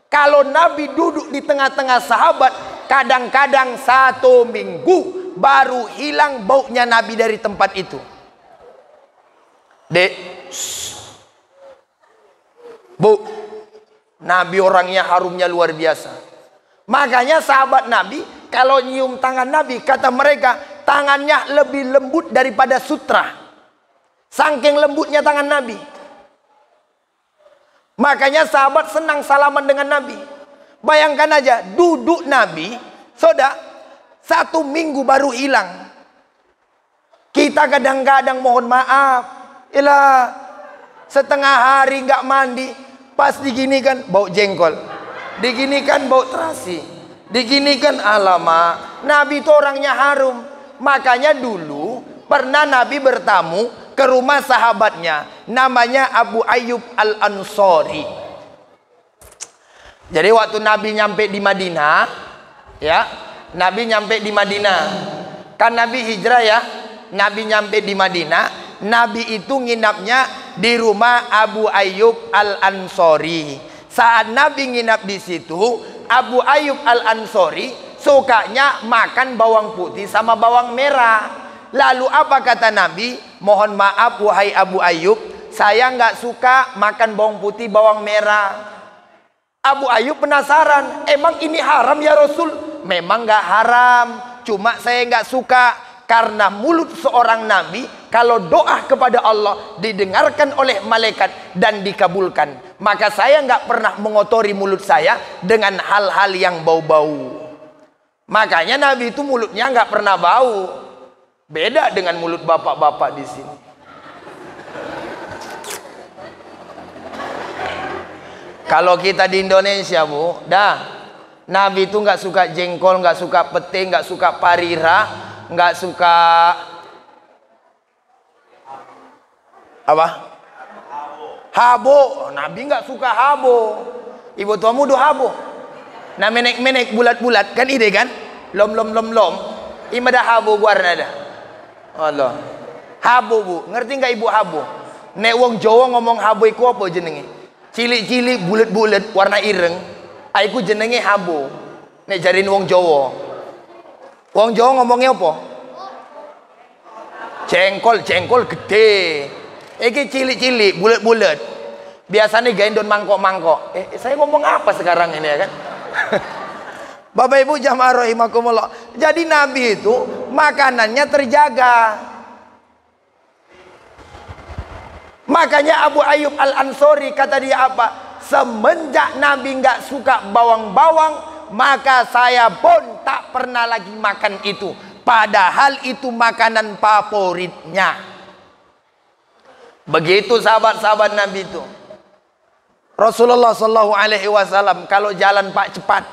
Kalau Nabi duduk di tengah-tengah sahabat, kadang-kadang 1 minggu baru hilang baunya Nabi dari tempat itu. Dek, Bu, Nabi orangnya harumnya luar biasa. Makanya sahabat Nabi, kalau nyium tangan Nabi, kata mereka, tangannya lebih lembut daripada sutra. Saking lembutnya tangan Nabi. Makanya sahabat senang salaman dengan Nabi. Bayangkan aja, duduk Nabi, sudah 1 minggu baru hilang. Kita kadang-kadang mohon maaf, setengah hari nggak mandi, pas diginikan bau jengkol, diginikan bau terasi, diginikan alamak. Nabi itu orangnya harum. Makanya dulu pernah Nabi bertamu ke rumah sahabatnya, namanya Abu Ayyub Al-Ansori. Jadi waktu Nabi nyampe di Madinah, ya, Nabi nyampe di Madinah, kan Nabi hijrah ya, Nabi nyampe di Madinah. Nabi itu nginapnya di rumah Abu Ayyub Al-Ansori. Saat Nabi nginap di situ, Abu Ayyub Al-Ansori sukanya makan bawang putih sama bawang merah. Lalu apa kata Nabi? Mohon maaf wahai Abu Ayyub, saya nggak suka makan bawang putih bawang merah. Abu Ayyub penasaran, emang ini haram ya Rasul? Memang nggak haram, cuma saya nggak suka. Karena mulut seorang Nabi, kalau doa kepada Allah didengarkan oleh malaikat dan dikabulkan. Maka saya nggak pernah mengotori mulut saya dengan hal-hal yang bau-bau. Makanya Nabi itu mulutnya nggak pernah bau. Beda dengan mulut bapak-bapak di sini. Kalau kita di Indonesia, Bu, Nabi itu nggak suka jengkol, nggak suka pete, nggak suka parira, nggak suka apa? Habo. Nabi nggak suka habo. Ibu tuamu do habo. Nah menek-menek bulat-bulat kan ide kan? Lom. Imada habo guarna ada. Allah. Habo Bu, ngerti nggak ibu habo? Nek wong Jawa ngomong habo iku apa jenenge? Cilik-cilik bulat-bulat warna ireng. Aiku jenenge habo. Nek jarin wong Jawa. Wong Jawa ngomongnya apa? Jengkol gede. Iki cilik-cilik, bulat-bulat. Biasanya gendon mangkok-mangkok. Saya ngomong apa sekarang ini ya kan? Bapak Ibu jamaah rahimakumullah. Jadi Nabi itu makanannya terjaga. Makanya Abu Ayyub Al-Ansori kata dia apa? Semenjak Nabi nggak suka bawang-bawang, maka saya pun tak pernah lagi makan itu. Padahal itu makanan favoritnya. Begitu sahabat-sahabat Nabi itu. Rasulullah SAW kalau jalan Pak cepat,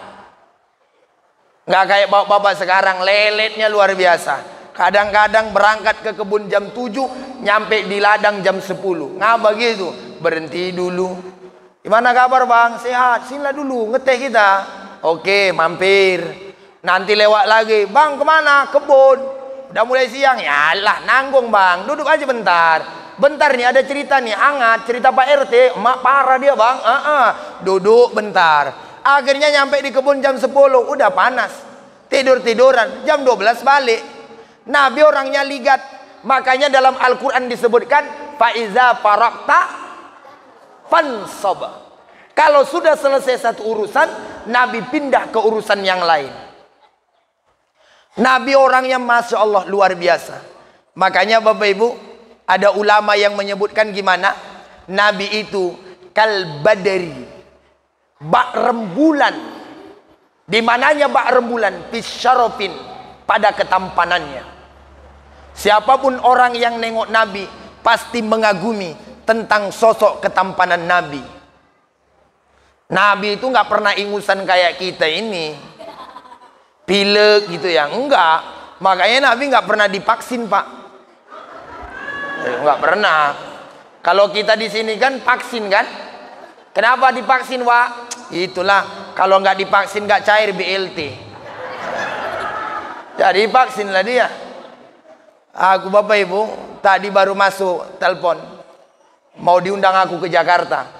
nggak kayak bapak-bapak sekarang, leletnya luar biasa. Kadang-kadang berangkat ke kebun jam 7, nyampe di ladang jam 10. Nggak begitu, berhenti dulu. Gimana kabar Bang? Sehat? Sinilah dulu, ngeteh kita. Oke, mampir. Nanti lewat lagi, Bang kemana? Kebun. Udah mulai siang, yalah nanggung Bang, duduk aja bentar. Bentar nih ada cerita nih, hangat, cerita Pak RT, mak parah dia Bang. Duduk bentar. Akhirnya nyampe di kebun jam 10, udah panas. Tidur-tiduran, jam 12 balik. Nabi orangnya ligat. Makanya dalam Al-Quran disebutkan, Faiza farakta fansab. Kalau sudah selesai satu urusan, Nabi pindah ke urusan yang lain. Nabi orangnya Masya Allah luar biasa. Makanya Bapak Ibu, Ada ulama yang menyebutkan gimana? Nabi itu kal badri, bak rembulan. Di mananya bak rembulan? Fisyarofin, pada ketampanannya. Siapapun orang yang nengok Nabi pasti mengagumi tentang sosok ketampanan Nabi. Nabi itu nggak pernah ingusan kayak kita ini, pilek gitu ya, enggak. Makanya Nabi nggak pernah divaksin, Pak. Nggak pernah. Kalau kita di sini kan vaksin kan? Kenapa divaksin, Pak? Itulah, kalau nggak divaksin nggak cair BLT. Jadi vaksin lah dia. Aku Bapak Ibu tadi baru masuk telepon, mau diundang aku ke Jakarta.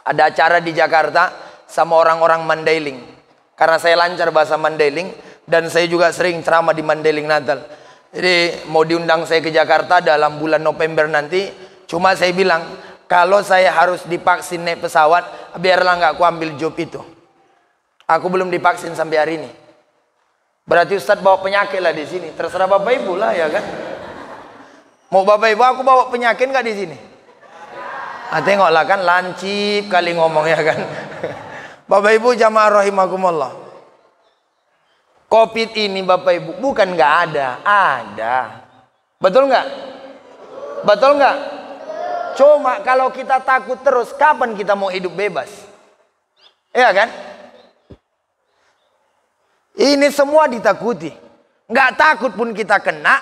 Ada acara di Jakarta sama orang-orang Mandailing. Karena saya lancar bahasa Mandailing dan saya juga sering ceramah di Mandailing Natal. Jadi mau diundang saya ke Jakarta dalam bulan November nanti. Cuma saya bilang, kalau saya harus divaksin naik pesawat, biarlah nggak aku ambil job itu. Aku belum divaksin sampai hari ini. Berarti Ustadz bawa penyakit lah di sini. Terserah Bapak Ibu lah ya kan. Mau Bapak Ibu aku bawa penyakit nggak di sini? Ah, tengoklah kan lancip kali ngomong ya kan. Bapak Ibu jamaah rahimakumullah. Covid ini Bapak Ibu bukan nggak ada, ada. Betul nggak? Betul nggak? Cuma kalau kita takut terus, kapan kita mau hidup bebas? Iya kan? Ini semua ditakuti. Nggak takut pun kita kena,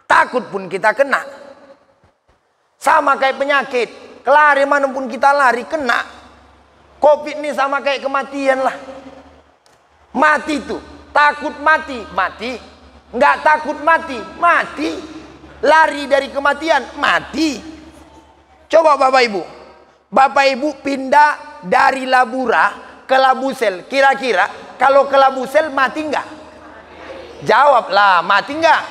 takut pun kita kena. Sama kayak penyakit, lari manapun kita lari kena. Covid ini sama kayak kematian lah. Mati tuh, takut mati, mati. Nggak takut mati, mati. Lari dari kematian, mati. Coba Bapak Ibu pindah dari Labura ke Labusel, kira-kira kalau ke Labusel mati enggak? Jawablah, mati enggak?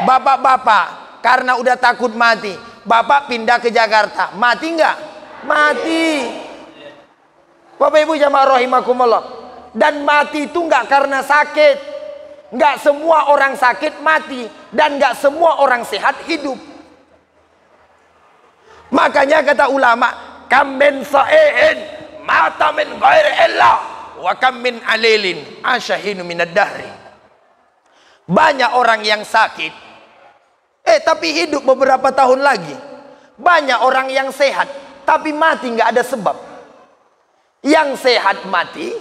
Bapak-bapak, karena udah takut mati, Bapak pindah ke Jakarta, mati enggak? Mati. Bapak Ibu jamaah rahimakumullah. Dan mati itu enggak karena sakit. Enggak semua orang sakit mati. Dan enggak semua orang sehat hidup. Makanya kata ulama, kam min sa'i'in mata min ghairi illah wa kam min alilin asyahinu minad dahri. Banyak orang yang sakit tapi hidup beberapa tahun lagi. Banyak orang yang sehat tapi mati nggak ada sebab. Yang sehat mati,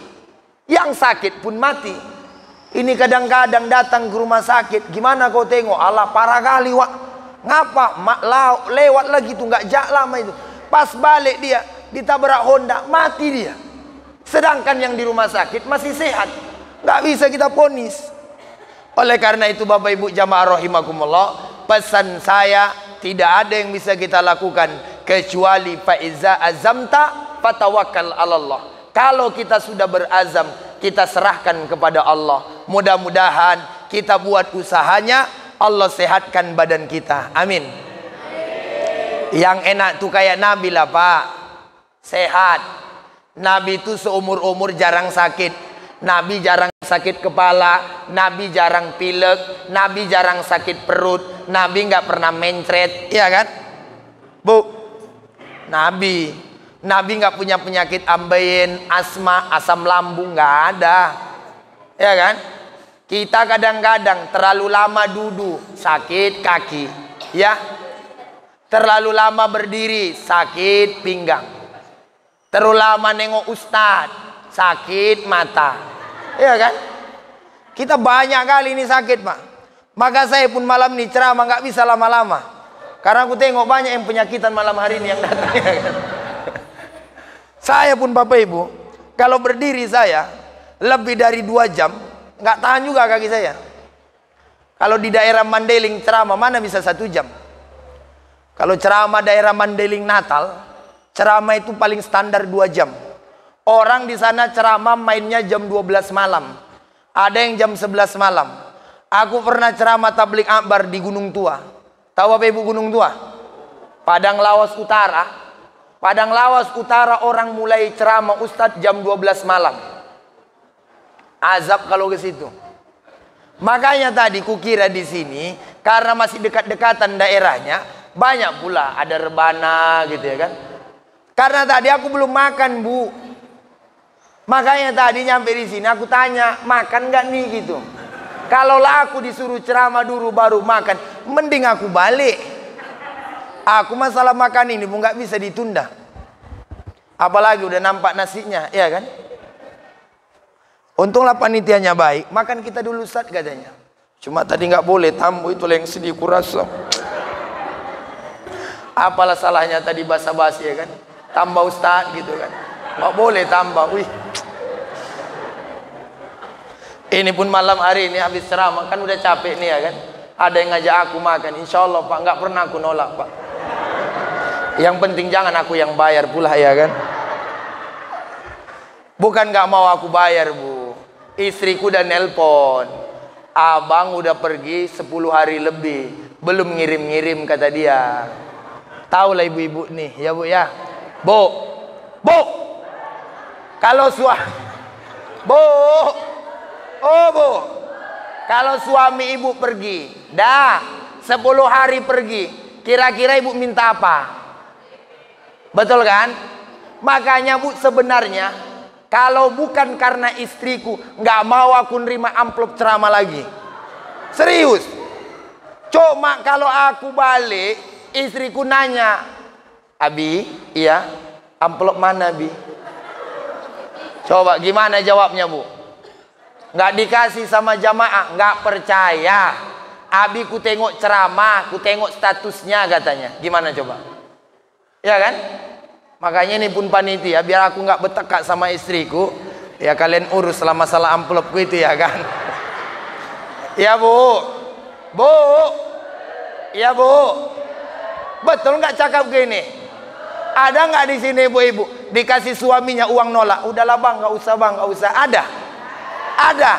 yang sakit pun mati. Ini kadang-kadang datang ke rumah sakit, gimana kau tengok? Allah parah kali, Wak. Ngapa? Lewat lagi tuh, nggak jak lama itu. Pas balik dia ditabrak Honda, mati dia. Sedangkan yang di rumah sakit masih sehat. Nggak bisa kita ponis. Oleh karena itu Bapak Ibu jamaah rahimakumullah, pesan saya, tidak ada yang bisa kita lakukan kecuali faiza azamta fatawakkal 'alallah. Kalau kita sudah berazam, kita serahkan kepada Allah. Mudah-mudahan kita buat usahanya, Allah sehatkan badan kita. Amin. Yang enak tuh kayak Nabi lah Pak. Sehat. Nabi itu seumur-umur jarang sakit. Nabi jarang sakit kepala. Nabi jarang pilek. Nabi jarang sakit perut. Nabi nggak pernah mencret. Iya kan? Bu. Nabi nggak punya penyakit ambeien, asma, asam lambung. Nggak ada. Iya kan? Kita kadang-kadang terlalu lama duduk, sakit kaki, ya. Terlalu lama berdiri, sakit pinggang. Terlalu lama nengok ustadz, sakit mata, ya kan? Kita banyak kali ini sakit, Pak. Maka saya pun malam ini ceramah nggak bisa lama-lama, karena aku tengok banyak yang penyakitan malam hari ini yang datang. Ya kan? Saya pun Bapak Ibu, kalau berdiri saya lebih dari 2 jam. Nggak tahan juga kaki saya. Kalau di daerah Mandailing ceramah mana bisa 1 jam. Kalau ceramah daerah Mandailing Natal, ceramah itu paling standar 2 jam. Orang di sana ceramah mainnya jam 12 malam. Ada yang jam 11 malam. Aku pernah ceramah tablik akbar di Gunung Tua. Tahu apa Ibu Gunung Tua? Padang Lawas Utara. Padang Lawas Utara orang mulai ceramah Ustadz jam 12 malam. Azab kalau ke situ. Makanya tadi kukira di sini Karena masih dekat-dekatan daerahnya, banyak pula ada rebana gitu ya kan. Karena tadi aku belum makan, Bu. Makanya tadi nyampe di sini aku tanya, makan nggak nih gitu. Kalaulah aku disuruh ceramah dulu baru makan, mending aku balik. Aku masalah makan ini pun nggak bisa ditunda. Apalagi udah nampak nasinya, ya kan? Untunglah panitianya baik, makan kita dulu Ustaz katanya. Cuma tadi nggak boleh, tambu itu yang sedih kurasa. Apalah salahnya tadi basa-basi ya kan? Tambah Ustaz gitu kan. Nggak boleh tambah. Wih. Ini pun malam hari ini habis ceramah kan udah capek nih ya kan. Ada yang ngajak aku makan. Insya Allah Pak, nggak pernah aku nolak Pak. Yang penting jangan aku yang bayar pula ya kan. Bukan nggak mau aku bayar Bu. Istriku udah nelpon. Abang udah pergi 10 hari lebih, belum ngirim-ngirim kata dia. Tahu lah ibu-ibu nih, ya Bu ya. Bu, Bu, kalau Bu, oh Bu, kalau suami ibu pergi, dah 10 hari pergi, kira-kira ibu minta apa? Betul kan? Makanya Bu sebenarnya kalau bukan karena istriku, nggak mau aku nerima amplop ceramah lagi. Serius. Cuma kalau aku balik, istriku nanya, Abi, iya, amplop mana Abi? Coba gimana jawabnya Bu? Nggak dikasih sama jamaah, nggak percaya. Abi ku tengok ceramah, ku tengok statusnya katanya. Gimana coba? Ya kan? Makanya ini pun panitia, biar aku nggak bertekak sama istriku, ya kalian urus selama masalah amplopku itu ya kan. Ya Bu, Bu, ya Bu, betul nggak cakap gini? Ada nggak di sini ibu-ibu dikasih suaminya uang nolak? Udahlah bang, nggak usah bang, nggak usah. Ada, ada.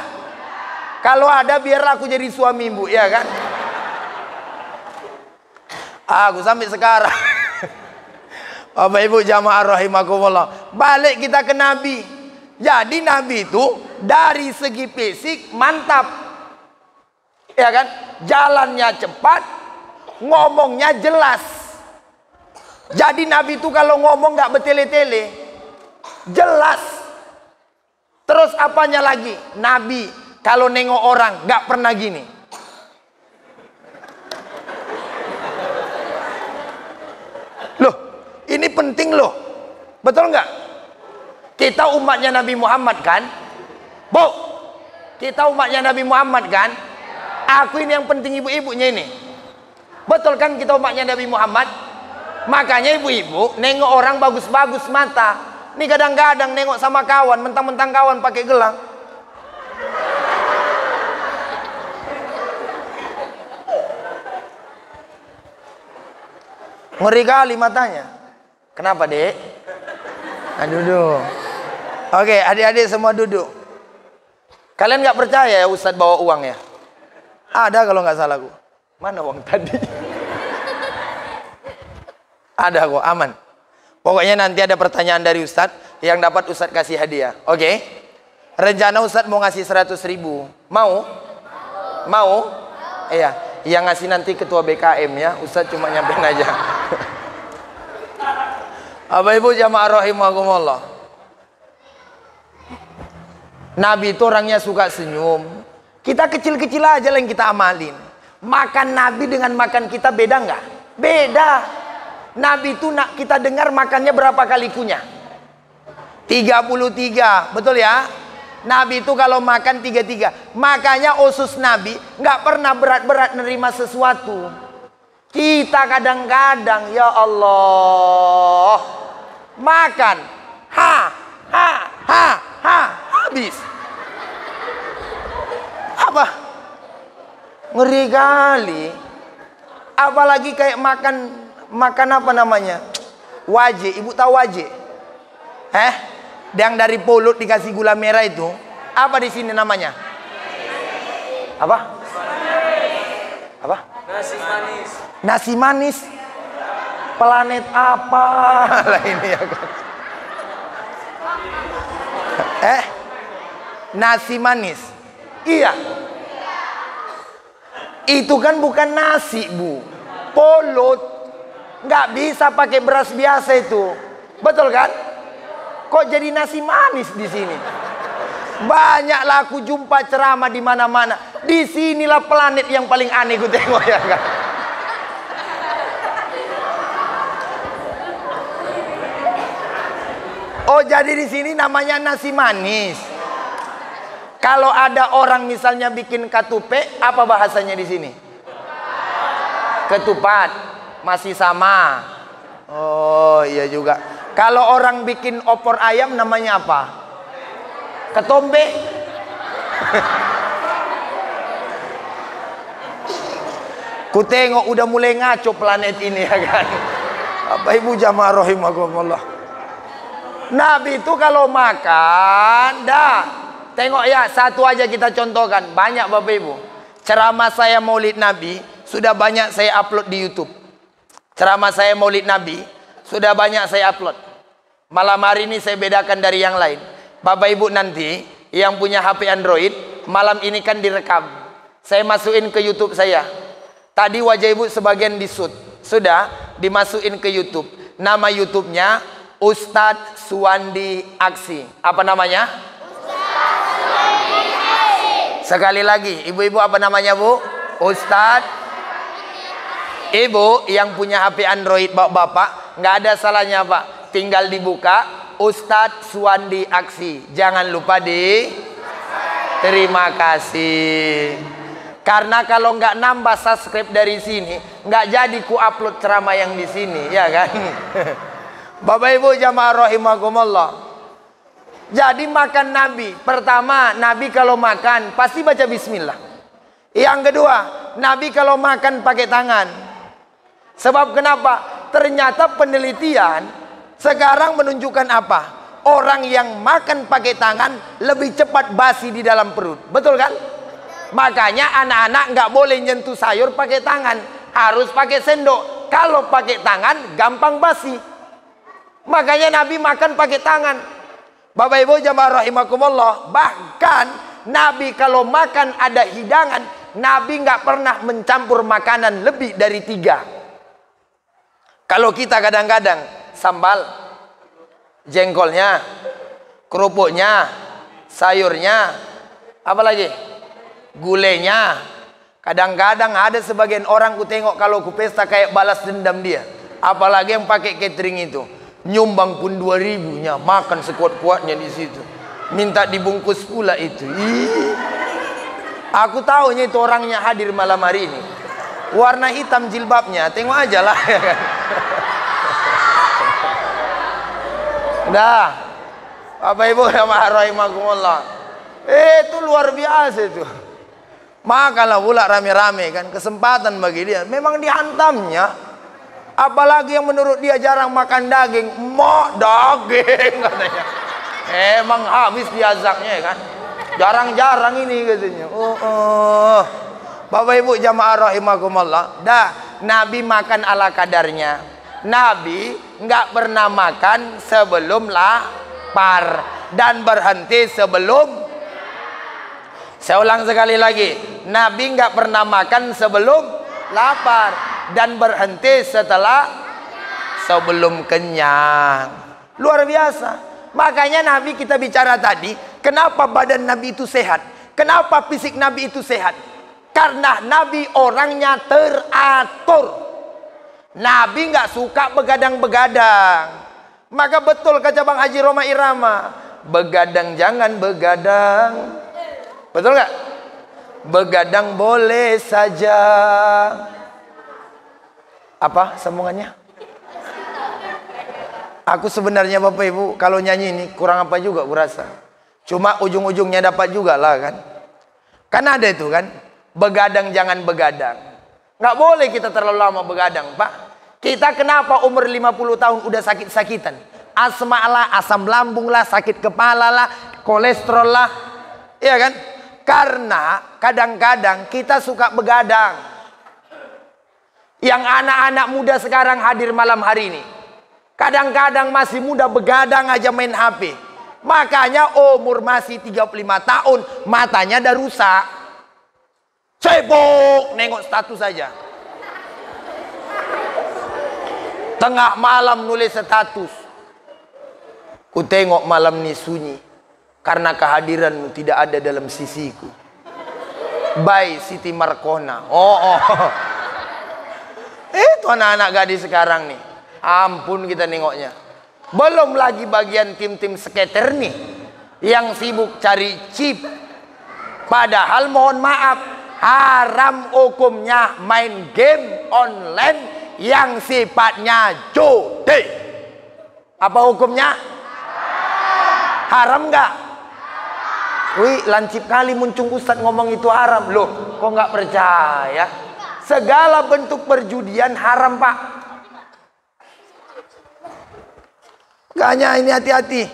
Kalau ada biar aku jadi suami ibu, ya kan? Aku sampai sekarang. Bapak Ibu jamaah rahimakumullah, balik kita ke Nabi. Jadi Nabi itu dari segi fisik mantap, ya kan? Jalannya cepat, ngomongnya jelas. Jadi Nabi itu kalau ngomong nggak bertele-tele, jelas. Terus apanya lagi? Nabi kalau nengok orang nggak pernah gini. Loh, ini penting loh, betul nggak? Kita umatnya Nabi Muhammad kan, Bu? Kita umatnya Nabi Muhammad kan? Aku ini yang penting ibu-ibunya ini, betul kan? Kita umatnya Nabi Muhammad, makanya ibu-ibu nengok orang bagus-bagus mata. Ini kadang-kadang nengok sama kawan, mentang-mentang kawan pakai gelang. Ngeri kali matanya. Kenapa dek? Nah, duduk. Oke, adik-adik semua duduk. Kalian nggak percaya ya Ustadz bawa uang ya? Ada kalau nggak salah gua. Mana uang tadi? Ada kok, aman. Pokoknya nanti ada pertanyaan dari Ustadz, yang dapat Ustadz kasih hadiah. Oke? Rencana Ustadz mau ngasih 100.000. Mau? Mau? Iya. Yang ngasih nanti ketua BKM ya. Ustadz cuma nyampein aja. Bapak Ibu jamaah rahimakumullah. Nabi itu orangnya suka senyum. Kita kecil-kecil aja yang kita amalin. Makan Nabi dengan makan kita beda nggak? Beda. Nabi itu nak kita dengar makannya berapa kali kunyah? 33, betul ya? Nabi itu kalau makan 33. Makanya usus Nabi nggak pernah berat-berat nerima sesuatu. Kita kadang-kadang ya Allah makan, habis. Apa? Ngeri kali. Apalagi kayak makan apa namanya? Wajik. Ibu tahu wajik? Yang dari pulut dikasih gula merah itu, apa di sini namanya? Apa? Apa? Nasi manis. Nasi manis. Planet apa lah ini ya kan? Nasi manis. Iya. Itu kan bukan nasi, Bu. Polut. Nggak bisa pakai beras biasa itu. Betul kan? Kok jadi nasi manis di sini? Banyaklah aku jumpa ceramah di mana-mana. Di sinilah planet yang paling aneh ku tengok, ya kan? Oh, jadi di sini namanya nasi manis. Kalau ada orang misalnya bikin katupe, apa bahasanya di sini? Ketupat. Masih sama. Oh, iya juga. Kalau orang bikin opor ayam namanya apa? Ketombe. Ku tengok udah mulai ngaco planet ini, ya kan? Bapak Ibu jamaah rahimakumullah. Nabi itu kalau makan, tengok ya, satu aja kita contohkan. Banyak Bapak Ibu. Ceramah saya Maulid Nabi sudah banyak saya upload di YouTube. Ceramah saya Maulid Nabi sudah banyak saya upload. Malam hari ini saya bedakan dari yang lain. Bapak Ibu nanti yang punya HP Android, malam ini kan direkam. Saya masukin ke YouTube saya. Tadi wajah Ibu sebagian di-shoot. Sudah dimasukin ke YouTube. Nama YouTube-nya Ustadz Suwandi Aksi. Apa namanya? Ustadz Suwandi Aksi. Sekali lagi, ibu-ibu apa namanya, Bu? Ustadz. Ibu yang punya HP Android bapak, nggak ada salahnya Pak. Tinggal dibuka Ustadz Suwandi Aksi. Jangan lupa terima kasih. Karena kalau nggak nambah subscribe dari sini, nggak jadi ku upload ceramah yang di sini, ya kan? Bapak Ibu jamaah rahimakumullah. Jadi makan Nabi. Pertama, Nabi kalau makan pasti baca bismillah. Yang kedua, Nabi kalau makan pakai tangan. Sebab kenapa? Ternyata penelitian sekarang menunjukkan apa? Orang yang makan pakai tangan lebih cepat basi di dalam perut. Betul kan? Makanya anak-anak nggak boleh nyentuh sayur pakai tangan. Harus pakai sendok. Kalau pakai tangan gampang basi. Makanya Nabi makan pakai tangan. Bapak Ibu jamaah rahimakumullah. Bahkan Nabi kalau makan ada hidangan, Nabi nggak pernah mencampur makanan lebih dari 3. Kalau kita kadang-kadang sambal, jengkolnya, kerupuknya, sayurnya, apa lagi? Gulenya. Kadang-kadang ada sebagian orang ku tengok kalau ku pesta kayak balas dendam dia. Apalagi yang pakai catering itu. Nyumbang pun 2.000-nya, makan sekuat-kuatnya di situ. Minta dibungkus pula itu. Ih. Aku tahunya itu orangnya hadir malam hari ini. Warna hitam jilbabnya, tengok aja lah. Dah. Bapak Ibu jamaah rahimakumullah. Itu luar biasa itu. Makanlah pula rame-rame kan, kesempatan bagi dia. Memang dihantamnya. Apalagi yang menurut dia jarang makan daging. Mak daging katanya. Emang habis diazaknya kan. Jarang-jarang ini katanya. Bapak Ibu jamaah rahimakumullah. Nabi makan ala kadarnya. Nabi nggak pernah makan sebelum lapar. Dan berhenti sebelum. Saya ulang sekali lagi. Nabi nggak pernah makan sebelum lapar. Dan berhenti sebelum kenyang. Luar biasa. Makanya Nabi kita bicara tadi, kenapa badan Nabi itu sehat? Kenapa fisik Nabi itu sehat? Karena Nabi orangnya teratur. Nabi nggak suka begadang-begadang. Maka betul kata Bang Haji Roma Irama, begadang jangan begadang. Betul nggak? Begadang boleh saja. Apa sambungannya? Aku sebenarnya Bapak Ibu kalau nyanyi ini kurang apa juga kurasa. Cuma ujung-ujungnya dapat juga lah kan. Kan ada itu kan. Begadang jangan begadang. Nggak boleh kita terlalu lama begadang Pak. Kita kenapa umur 50 tahun udah sakit-sakitan? Asma lah, asam lambung lah, sakit kepala lah, kolesterol lah. Iya kan? Karena kadang-kadang kita suka begadang. Yang anak-anak muda sekarang hadir malam hari ini. Kadang-kadang masih muda begadang aja main HP. Makanya umur masih 35 tahun. Matanya udah rusak. Sibuk nengok status saja. Tengah malam nulis status. Ku tengok malam ini sunyi karena kehadiranmu tidak ada dalam sisiku. By Siti Markona. Itu anak-anak gadis sekarang nih. Ampun kita nengoknya. Belum lagi bagian tim-tim skater nih yang sibuk cari chip. Padahal mohon maaf, haram hukumnya main game online yang sifatnya judi. Apa hukumnya? Haram nggak? Wih, lancip kali muncul Ustadz ngomong itu haram. Loh, kok nggak percaya? Segala bentuk perjudian haram, Pak. Makanya ini hati-hati.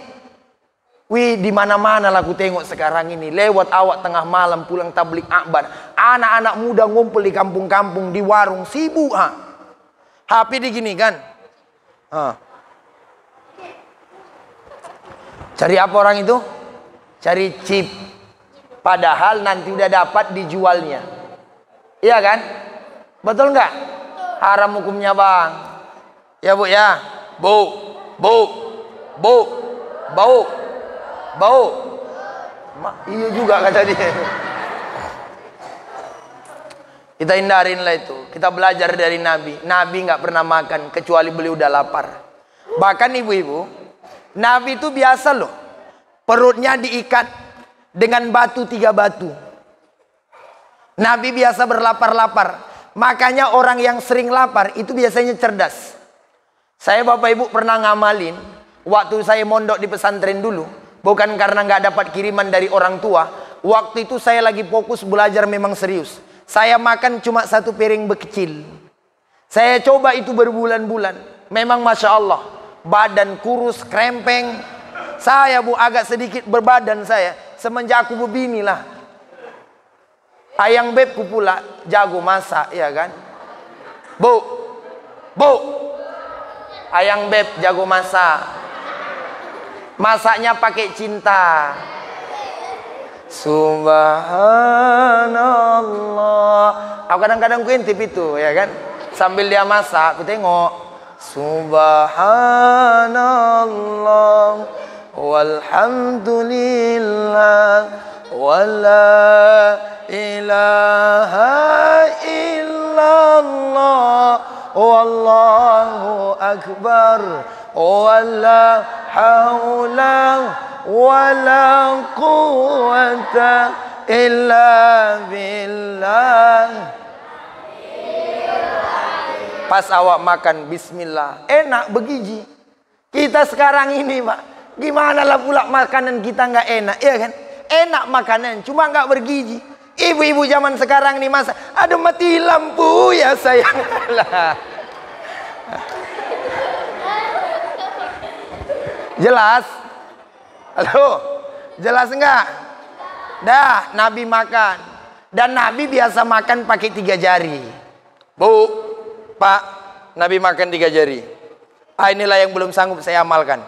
Wih, di mana-mana lah aku tengok sekarang ini. Lewat awak tengah malam pulang tablik akbar. Anak-anak muda ngumpul di kampung-kampung, di warung, sibuk. HP digini kan. Cari apa orang itu? Cari chip. Padahal nanti udah dapat dijualnya. Iya kan? Betul nggak? Haram hukumnya, Bang. Ya, Bu ya. Bu. Bau. Iya juga kata dia. Kita hindarin lah itu. Kita belajar dari Nabi. Nabi nggak pernah makan kecuali beliau udah lapar. Bahkan ibu-ibu, Nabi itu biasa loh. Perutnya diikat dengan batu 3 batu. Nabi biasa berlapar-lapar. Makanya orang yang sering lapar itu biasanya cerdas. Saya Bapak Ibu pernah ngamalin. Waktu saya mondok di pesantren dulu. Bukan karena nggak dapat kiriman dari orang tua. Waktu itu saya lagi fokus belajar memang serius. Saya makan cuma 1 piring bekecil. Saya coba itu berbulan-bulan. Memang Masya Allah. Badan kurus, krempeng. Saya Bu agak sedikit berbadan saya. Semenjak aku begini lah. Ayang bebku pula jago masak, ya kan? Bu. Ayang beb jago masak. Masaknya pakai cinta. Subhanallah. Aku kadang-kadang ku intip itu, ya kan? Sambil dia masak, aku tengok. Subhanallah. Walhamdulillah. Wala ilaha illallah. Wallahu akbar. Wala haula wala quwwata illa billah. Pas awak makan bismillah, enak begiji. Kita sekarang ini Pak, gimana lah pula makanan kita nggak enak, ya kan? Enak makanan, cuma nggak bergizi. Ibu-ibu zaman sekarang nih masa, aduh mati lampu ya sayang. Jelas? Halo? Jelas enggak? Dah, Nabi makan. Dan Nabi biasa makan pakai 3 jari. Bu, Pak, Nabi makan 3 jari. Inilah yang belum sanggup saya amalkan.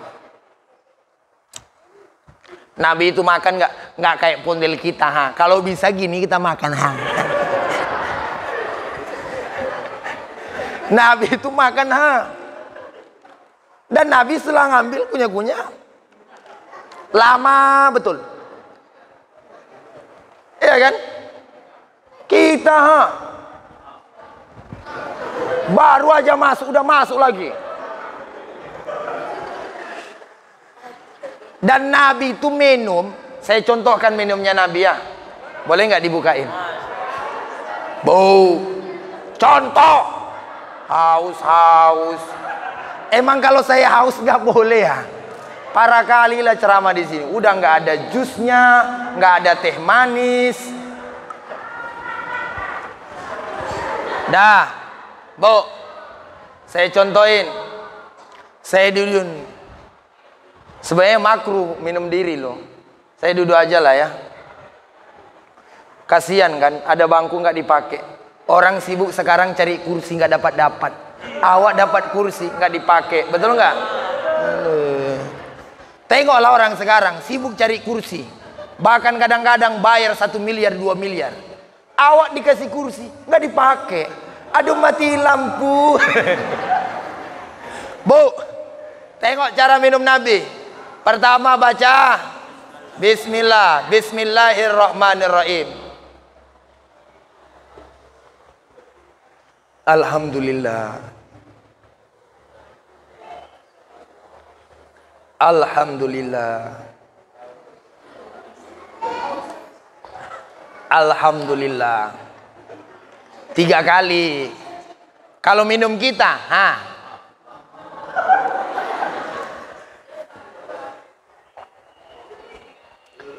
Nabi itu makan nggak kayak pondel kita. Kalau bisa gini kita makan. Nabi itu makan. Dan Nabi setelah ngambil kunyah-kunyah lama betul. Iya kan? Kita baru aja masuk, udah masuk lagi. Dan Nabi itu minum. Saya contohkan minumnya Nabi ya. Boleh nggak dibukain? Bu. Contoh. Haus. Emang kalau saya haus nggak boleh ya? Para kali lah ceramah di sini. Udah nggak ada jusnya, nggak ada teh manis. Dah, Bu. Saya contohin. Saya dulu. Sebenarnya makruh minum diri loh. Saya duduk aja lah ya. Kasihan kan, ada bangku nggak dipakai. Orang sibuk sekarang cari kursi nggak dapat. Awak dapat kursi nggak dipakai, betul nggak? Tengoklah orang sekarang sibuk cari kursi. Bahkan kadang-kadang bayar 1 miliar 2 miliar. Awak dikasih kursi, nggak dipakai. Aduh, mati lampu. Bu, tengok cara minum Nabi. Pertama baca Bismillah, Bismillahirrahmanirrahim. Alhamdulillah. Alhamdulillah. Alhamdulillah. 3 kali. Kalau minum kita,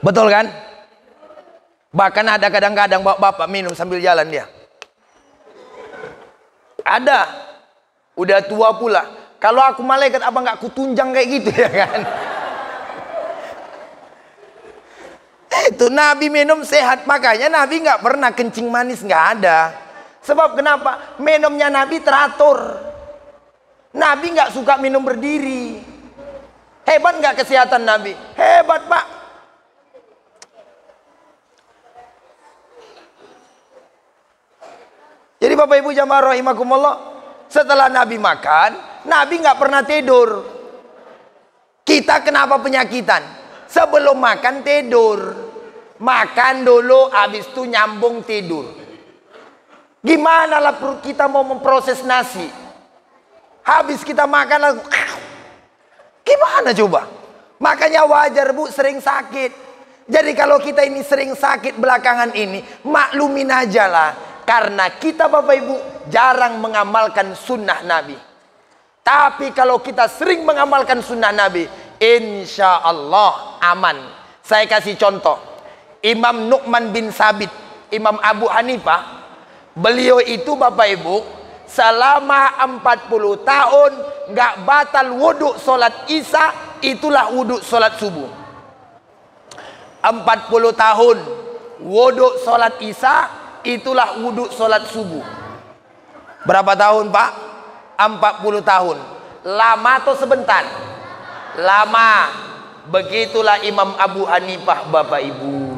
betul kan? Bahkan ada kadang-kadang bapak minum sambil jalan dia. Ada. Udah tua pula. Kalau aku malaikat, abang gak kutunjang kayak gitu ya kan? Itu Nabi minum sehat. Makanya Nabi gak pernah kencing manis. Gak ada. Sebab kenapa? Minumnya Nabi teratur. Nabi gak suka minum berdiri. Hebat gak kesehatan Nabi? Hebat, Pak. Jadi Bapak Ibu jamaah rahimakumullah, setelah Nabi makan, Nabi nggak pernah tidur. Kita kenapa penyakitan? Sebelum makan tidur. Makan dulu, habis itu nyambung tidur. Gimana lah kita mau memproses nasi? Habis kita makan langsung, gimana coba? Makanya wajar Bu sering sakit. Jadi kalau kita ini sering sakit belakangan ini, maklumin aja lah. Karena kita Bapak Ibu jarang mengamalkan sunnah Nabi. Tapi kalau kita sering mengamalkan sunnah Nabi, insya Allah aman. Saya kasih contoh. Imam Nu'man bin Sabit, Imam Abu Hanifah, beliau itu Bapak Ibu selama 40 tahun nggak batal wudhu sholat isya, itulah wudhu sholat subuh. 40 tahun wudhu sholat isya, itulah wudhu sholat subuh. Berapa tahun Pak? 40 tahun. Lama atau sebentar? Lama. Begitulah Imam Abu Hanifah Bapak Ibu.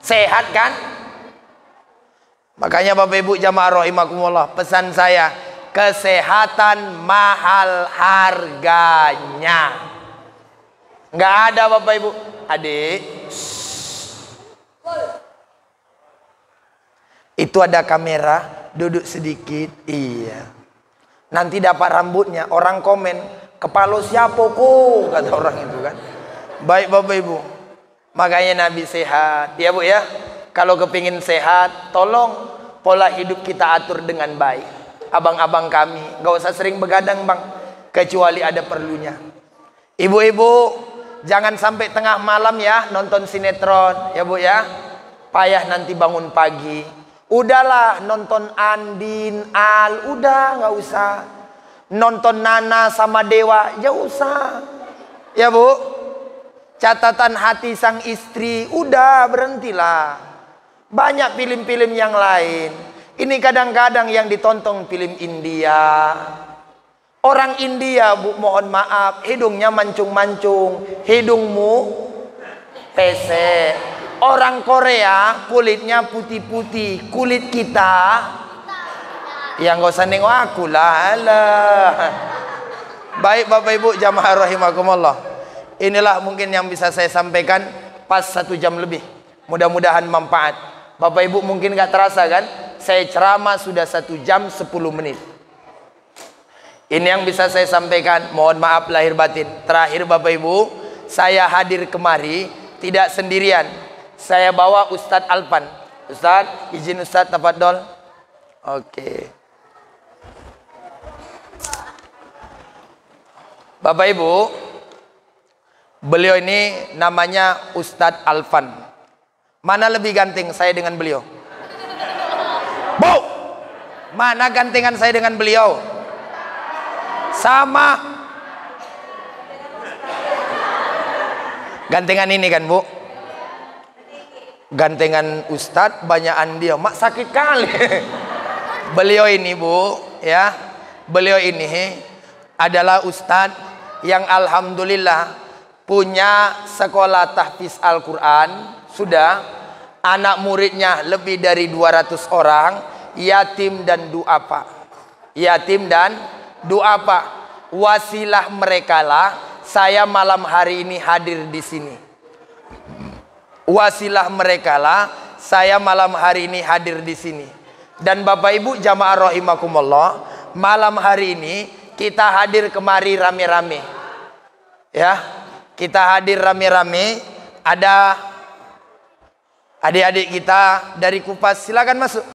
Sehat kan? Makanya Bapak Ibu jamaah rahimakumullah, pesan saya, kesehatan mahal harganya. Nggak ada Bapak Ibu. Adik, itu ada kamera, duduk sedikit. Iya. Nanti dapat rambutnya. Orang komen, kepala siapa kok? Kata orang itu kan. Baik Bapak Ibu. Makanya Nabi sehat. Ya Bu ya. Kalau kepingin sehat, tolong pola hidup kita atur dengan baik. Abang-abang kami, gak usah sering begadang Bang. Kecuali ada perlunya. Ibu-ibu, jangan sampai tengah malam ya nonton sinetron. Ya Bu ya. Payah nanti bangun pagi. Udahlah nonton Andin, Al, udah nggak usah. Nonton Nana sama Dewa, ya usah. Ya Bu, catatan hati sang istri, udah berhentilah. Banyak film-film yang lain. Ini kadang-kadang yang ditonton film India. Orang India Bu, mohon maaf, hidungnya mancung-mancung, hidungmu pesek. Orang Korea kulitnya putih-putih, kulit kita yang gak usah nengok aku lah. Baik Bapak Ibu jamaah rahimakumullah, inilah mungkin yang bisa saya sampaikan pas 1 jam lebih. Mudah-mudahan manfaat. Bapak Ibu mungkin gak terasa kan, saya ceramah sudah 1 jam 10 menit. Ini yang bisa saya sampaikan. Mohon maaf lahir batin. Terakhir Bapak Ibu, saya hadir kemari tidak sendirian. Saya bawa Ustadz Alfan. Ustadz, izin Ustadz, tafadhol. Oke. Bapak Ibu, beliau ini namanya Ustadz Alfan. Mana lebih ganteng saya dengan beliau? Bu, mana gantengan saya dengan beliau? Sama. Gantengan ini kan Bu? Gantengan Ustadz banyakan dia. Mak sakit kali. Beliau ini Bu ya, beliau ini adalah Ustadz yang alhamdulillah punya sekolah tahfiz Al-Quran sudah, anak muridnya lebih dari 200 orang, yatim dan duafa. Yatim dan duafa. Wasilah mereka lah saya malam hari ini hadir di sini. Wasilah mereka lah saya malam hari ini hadir di sini. Dan Bapak Ibu jamaah rahimakumullah, malam hari ini kita hadir kemari rame-rame. Ya, kita hadir rame-rame. Ada adik-adik kita dari Kupas, silakan masuk.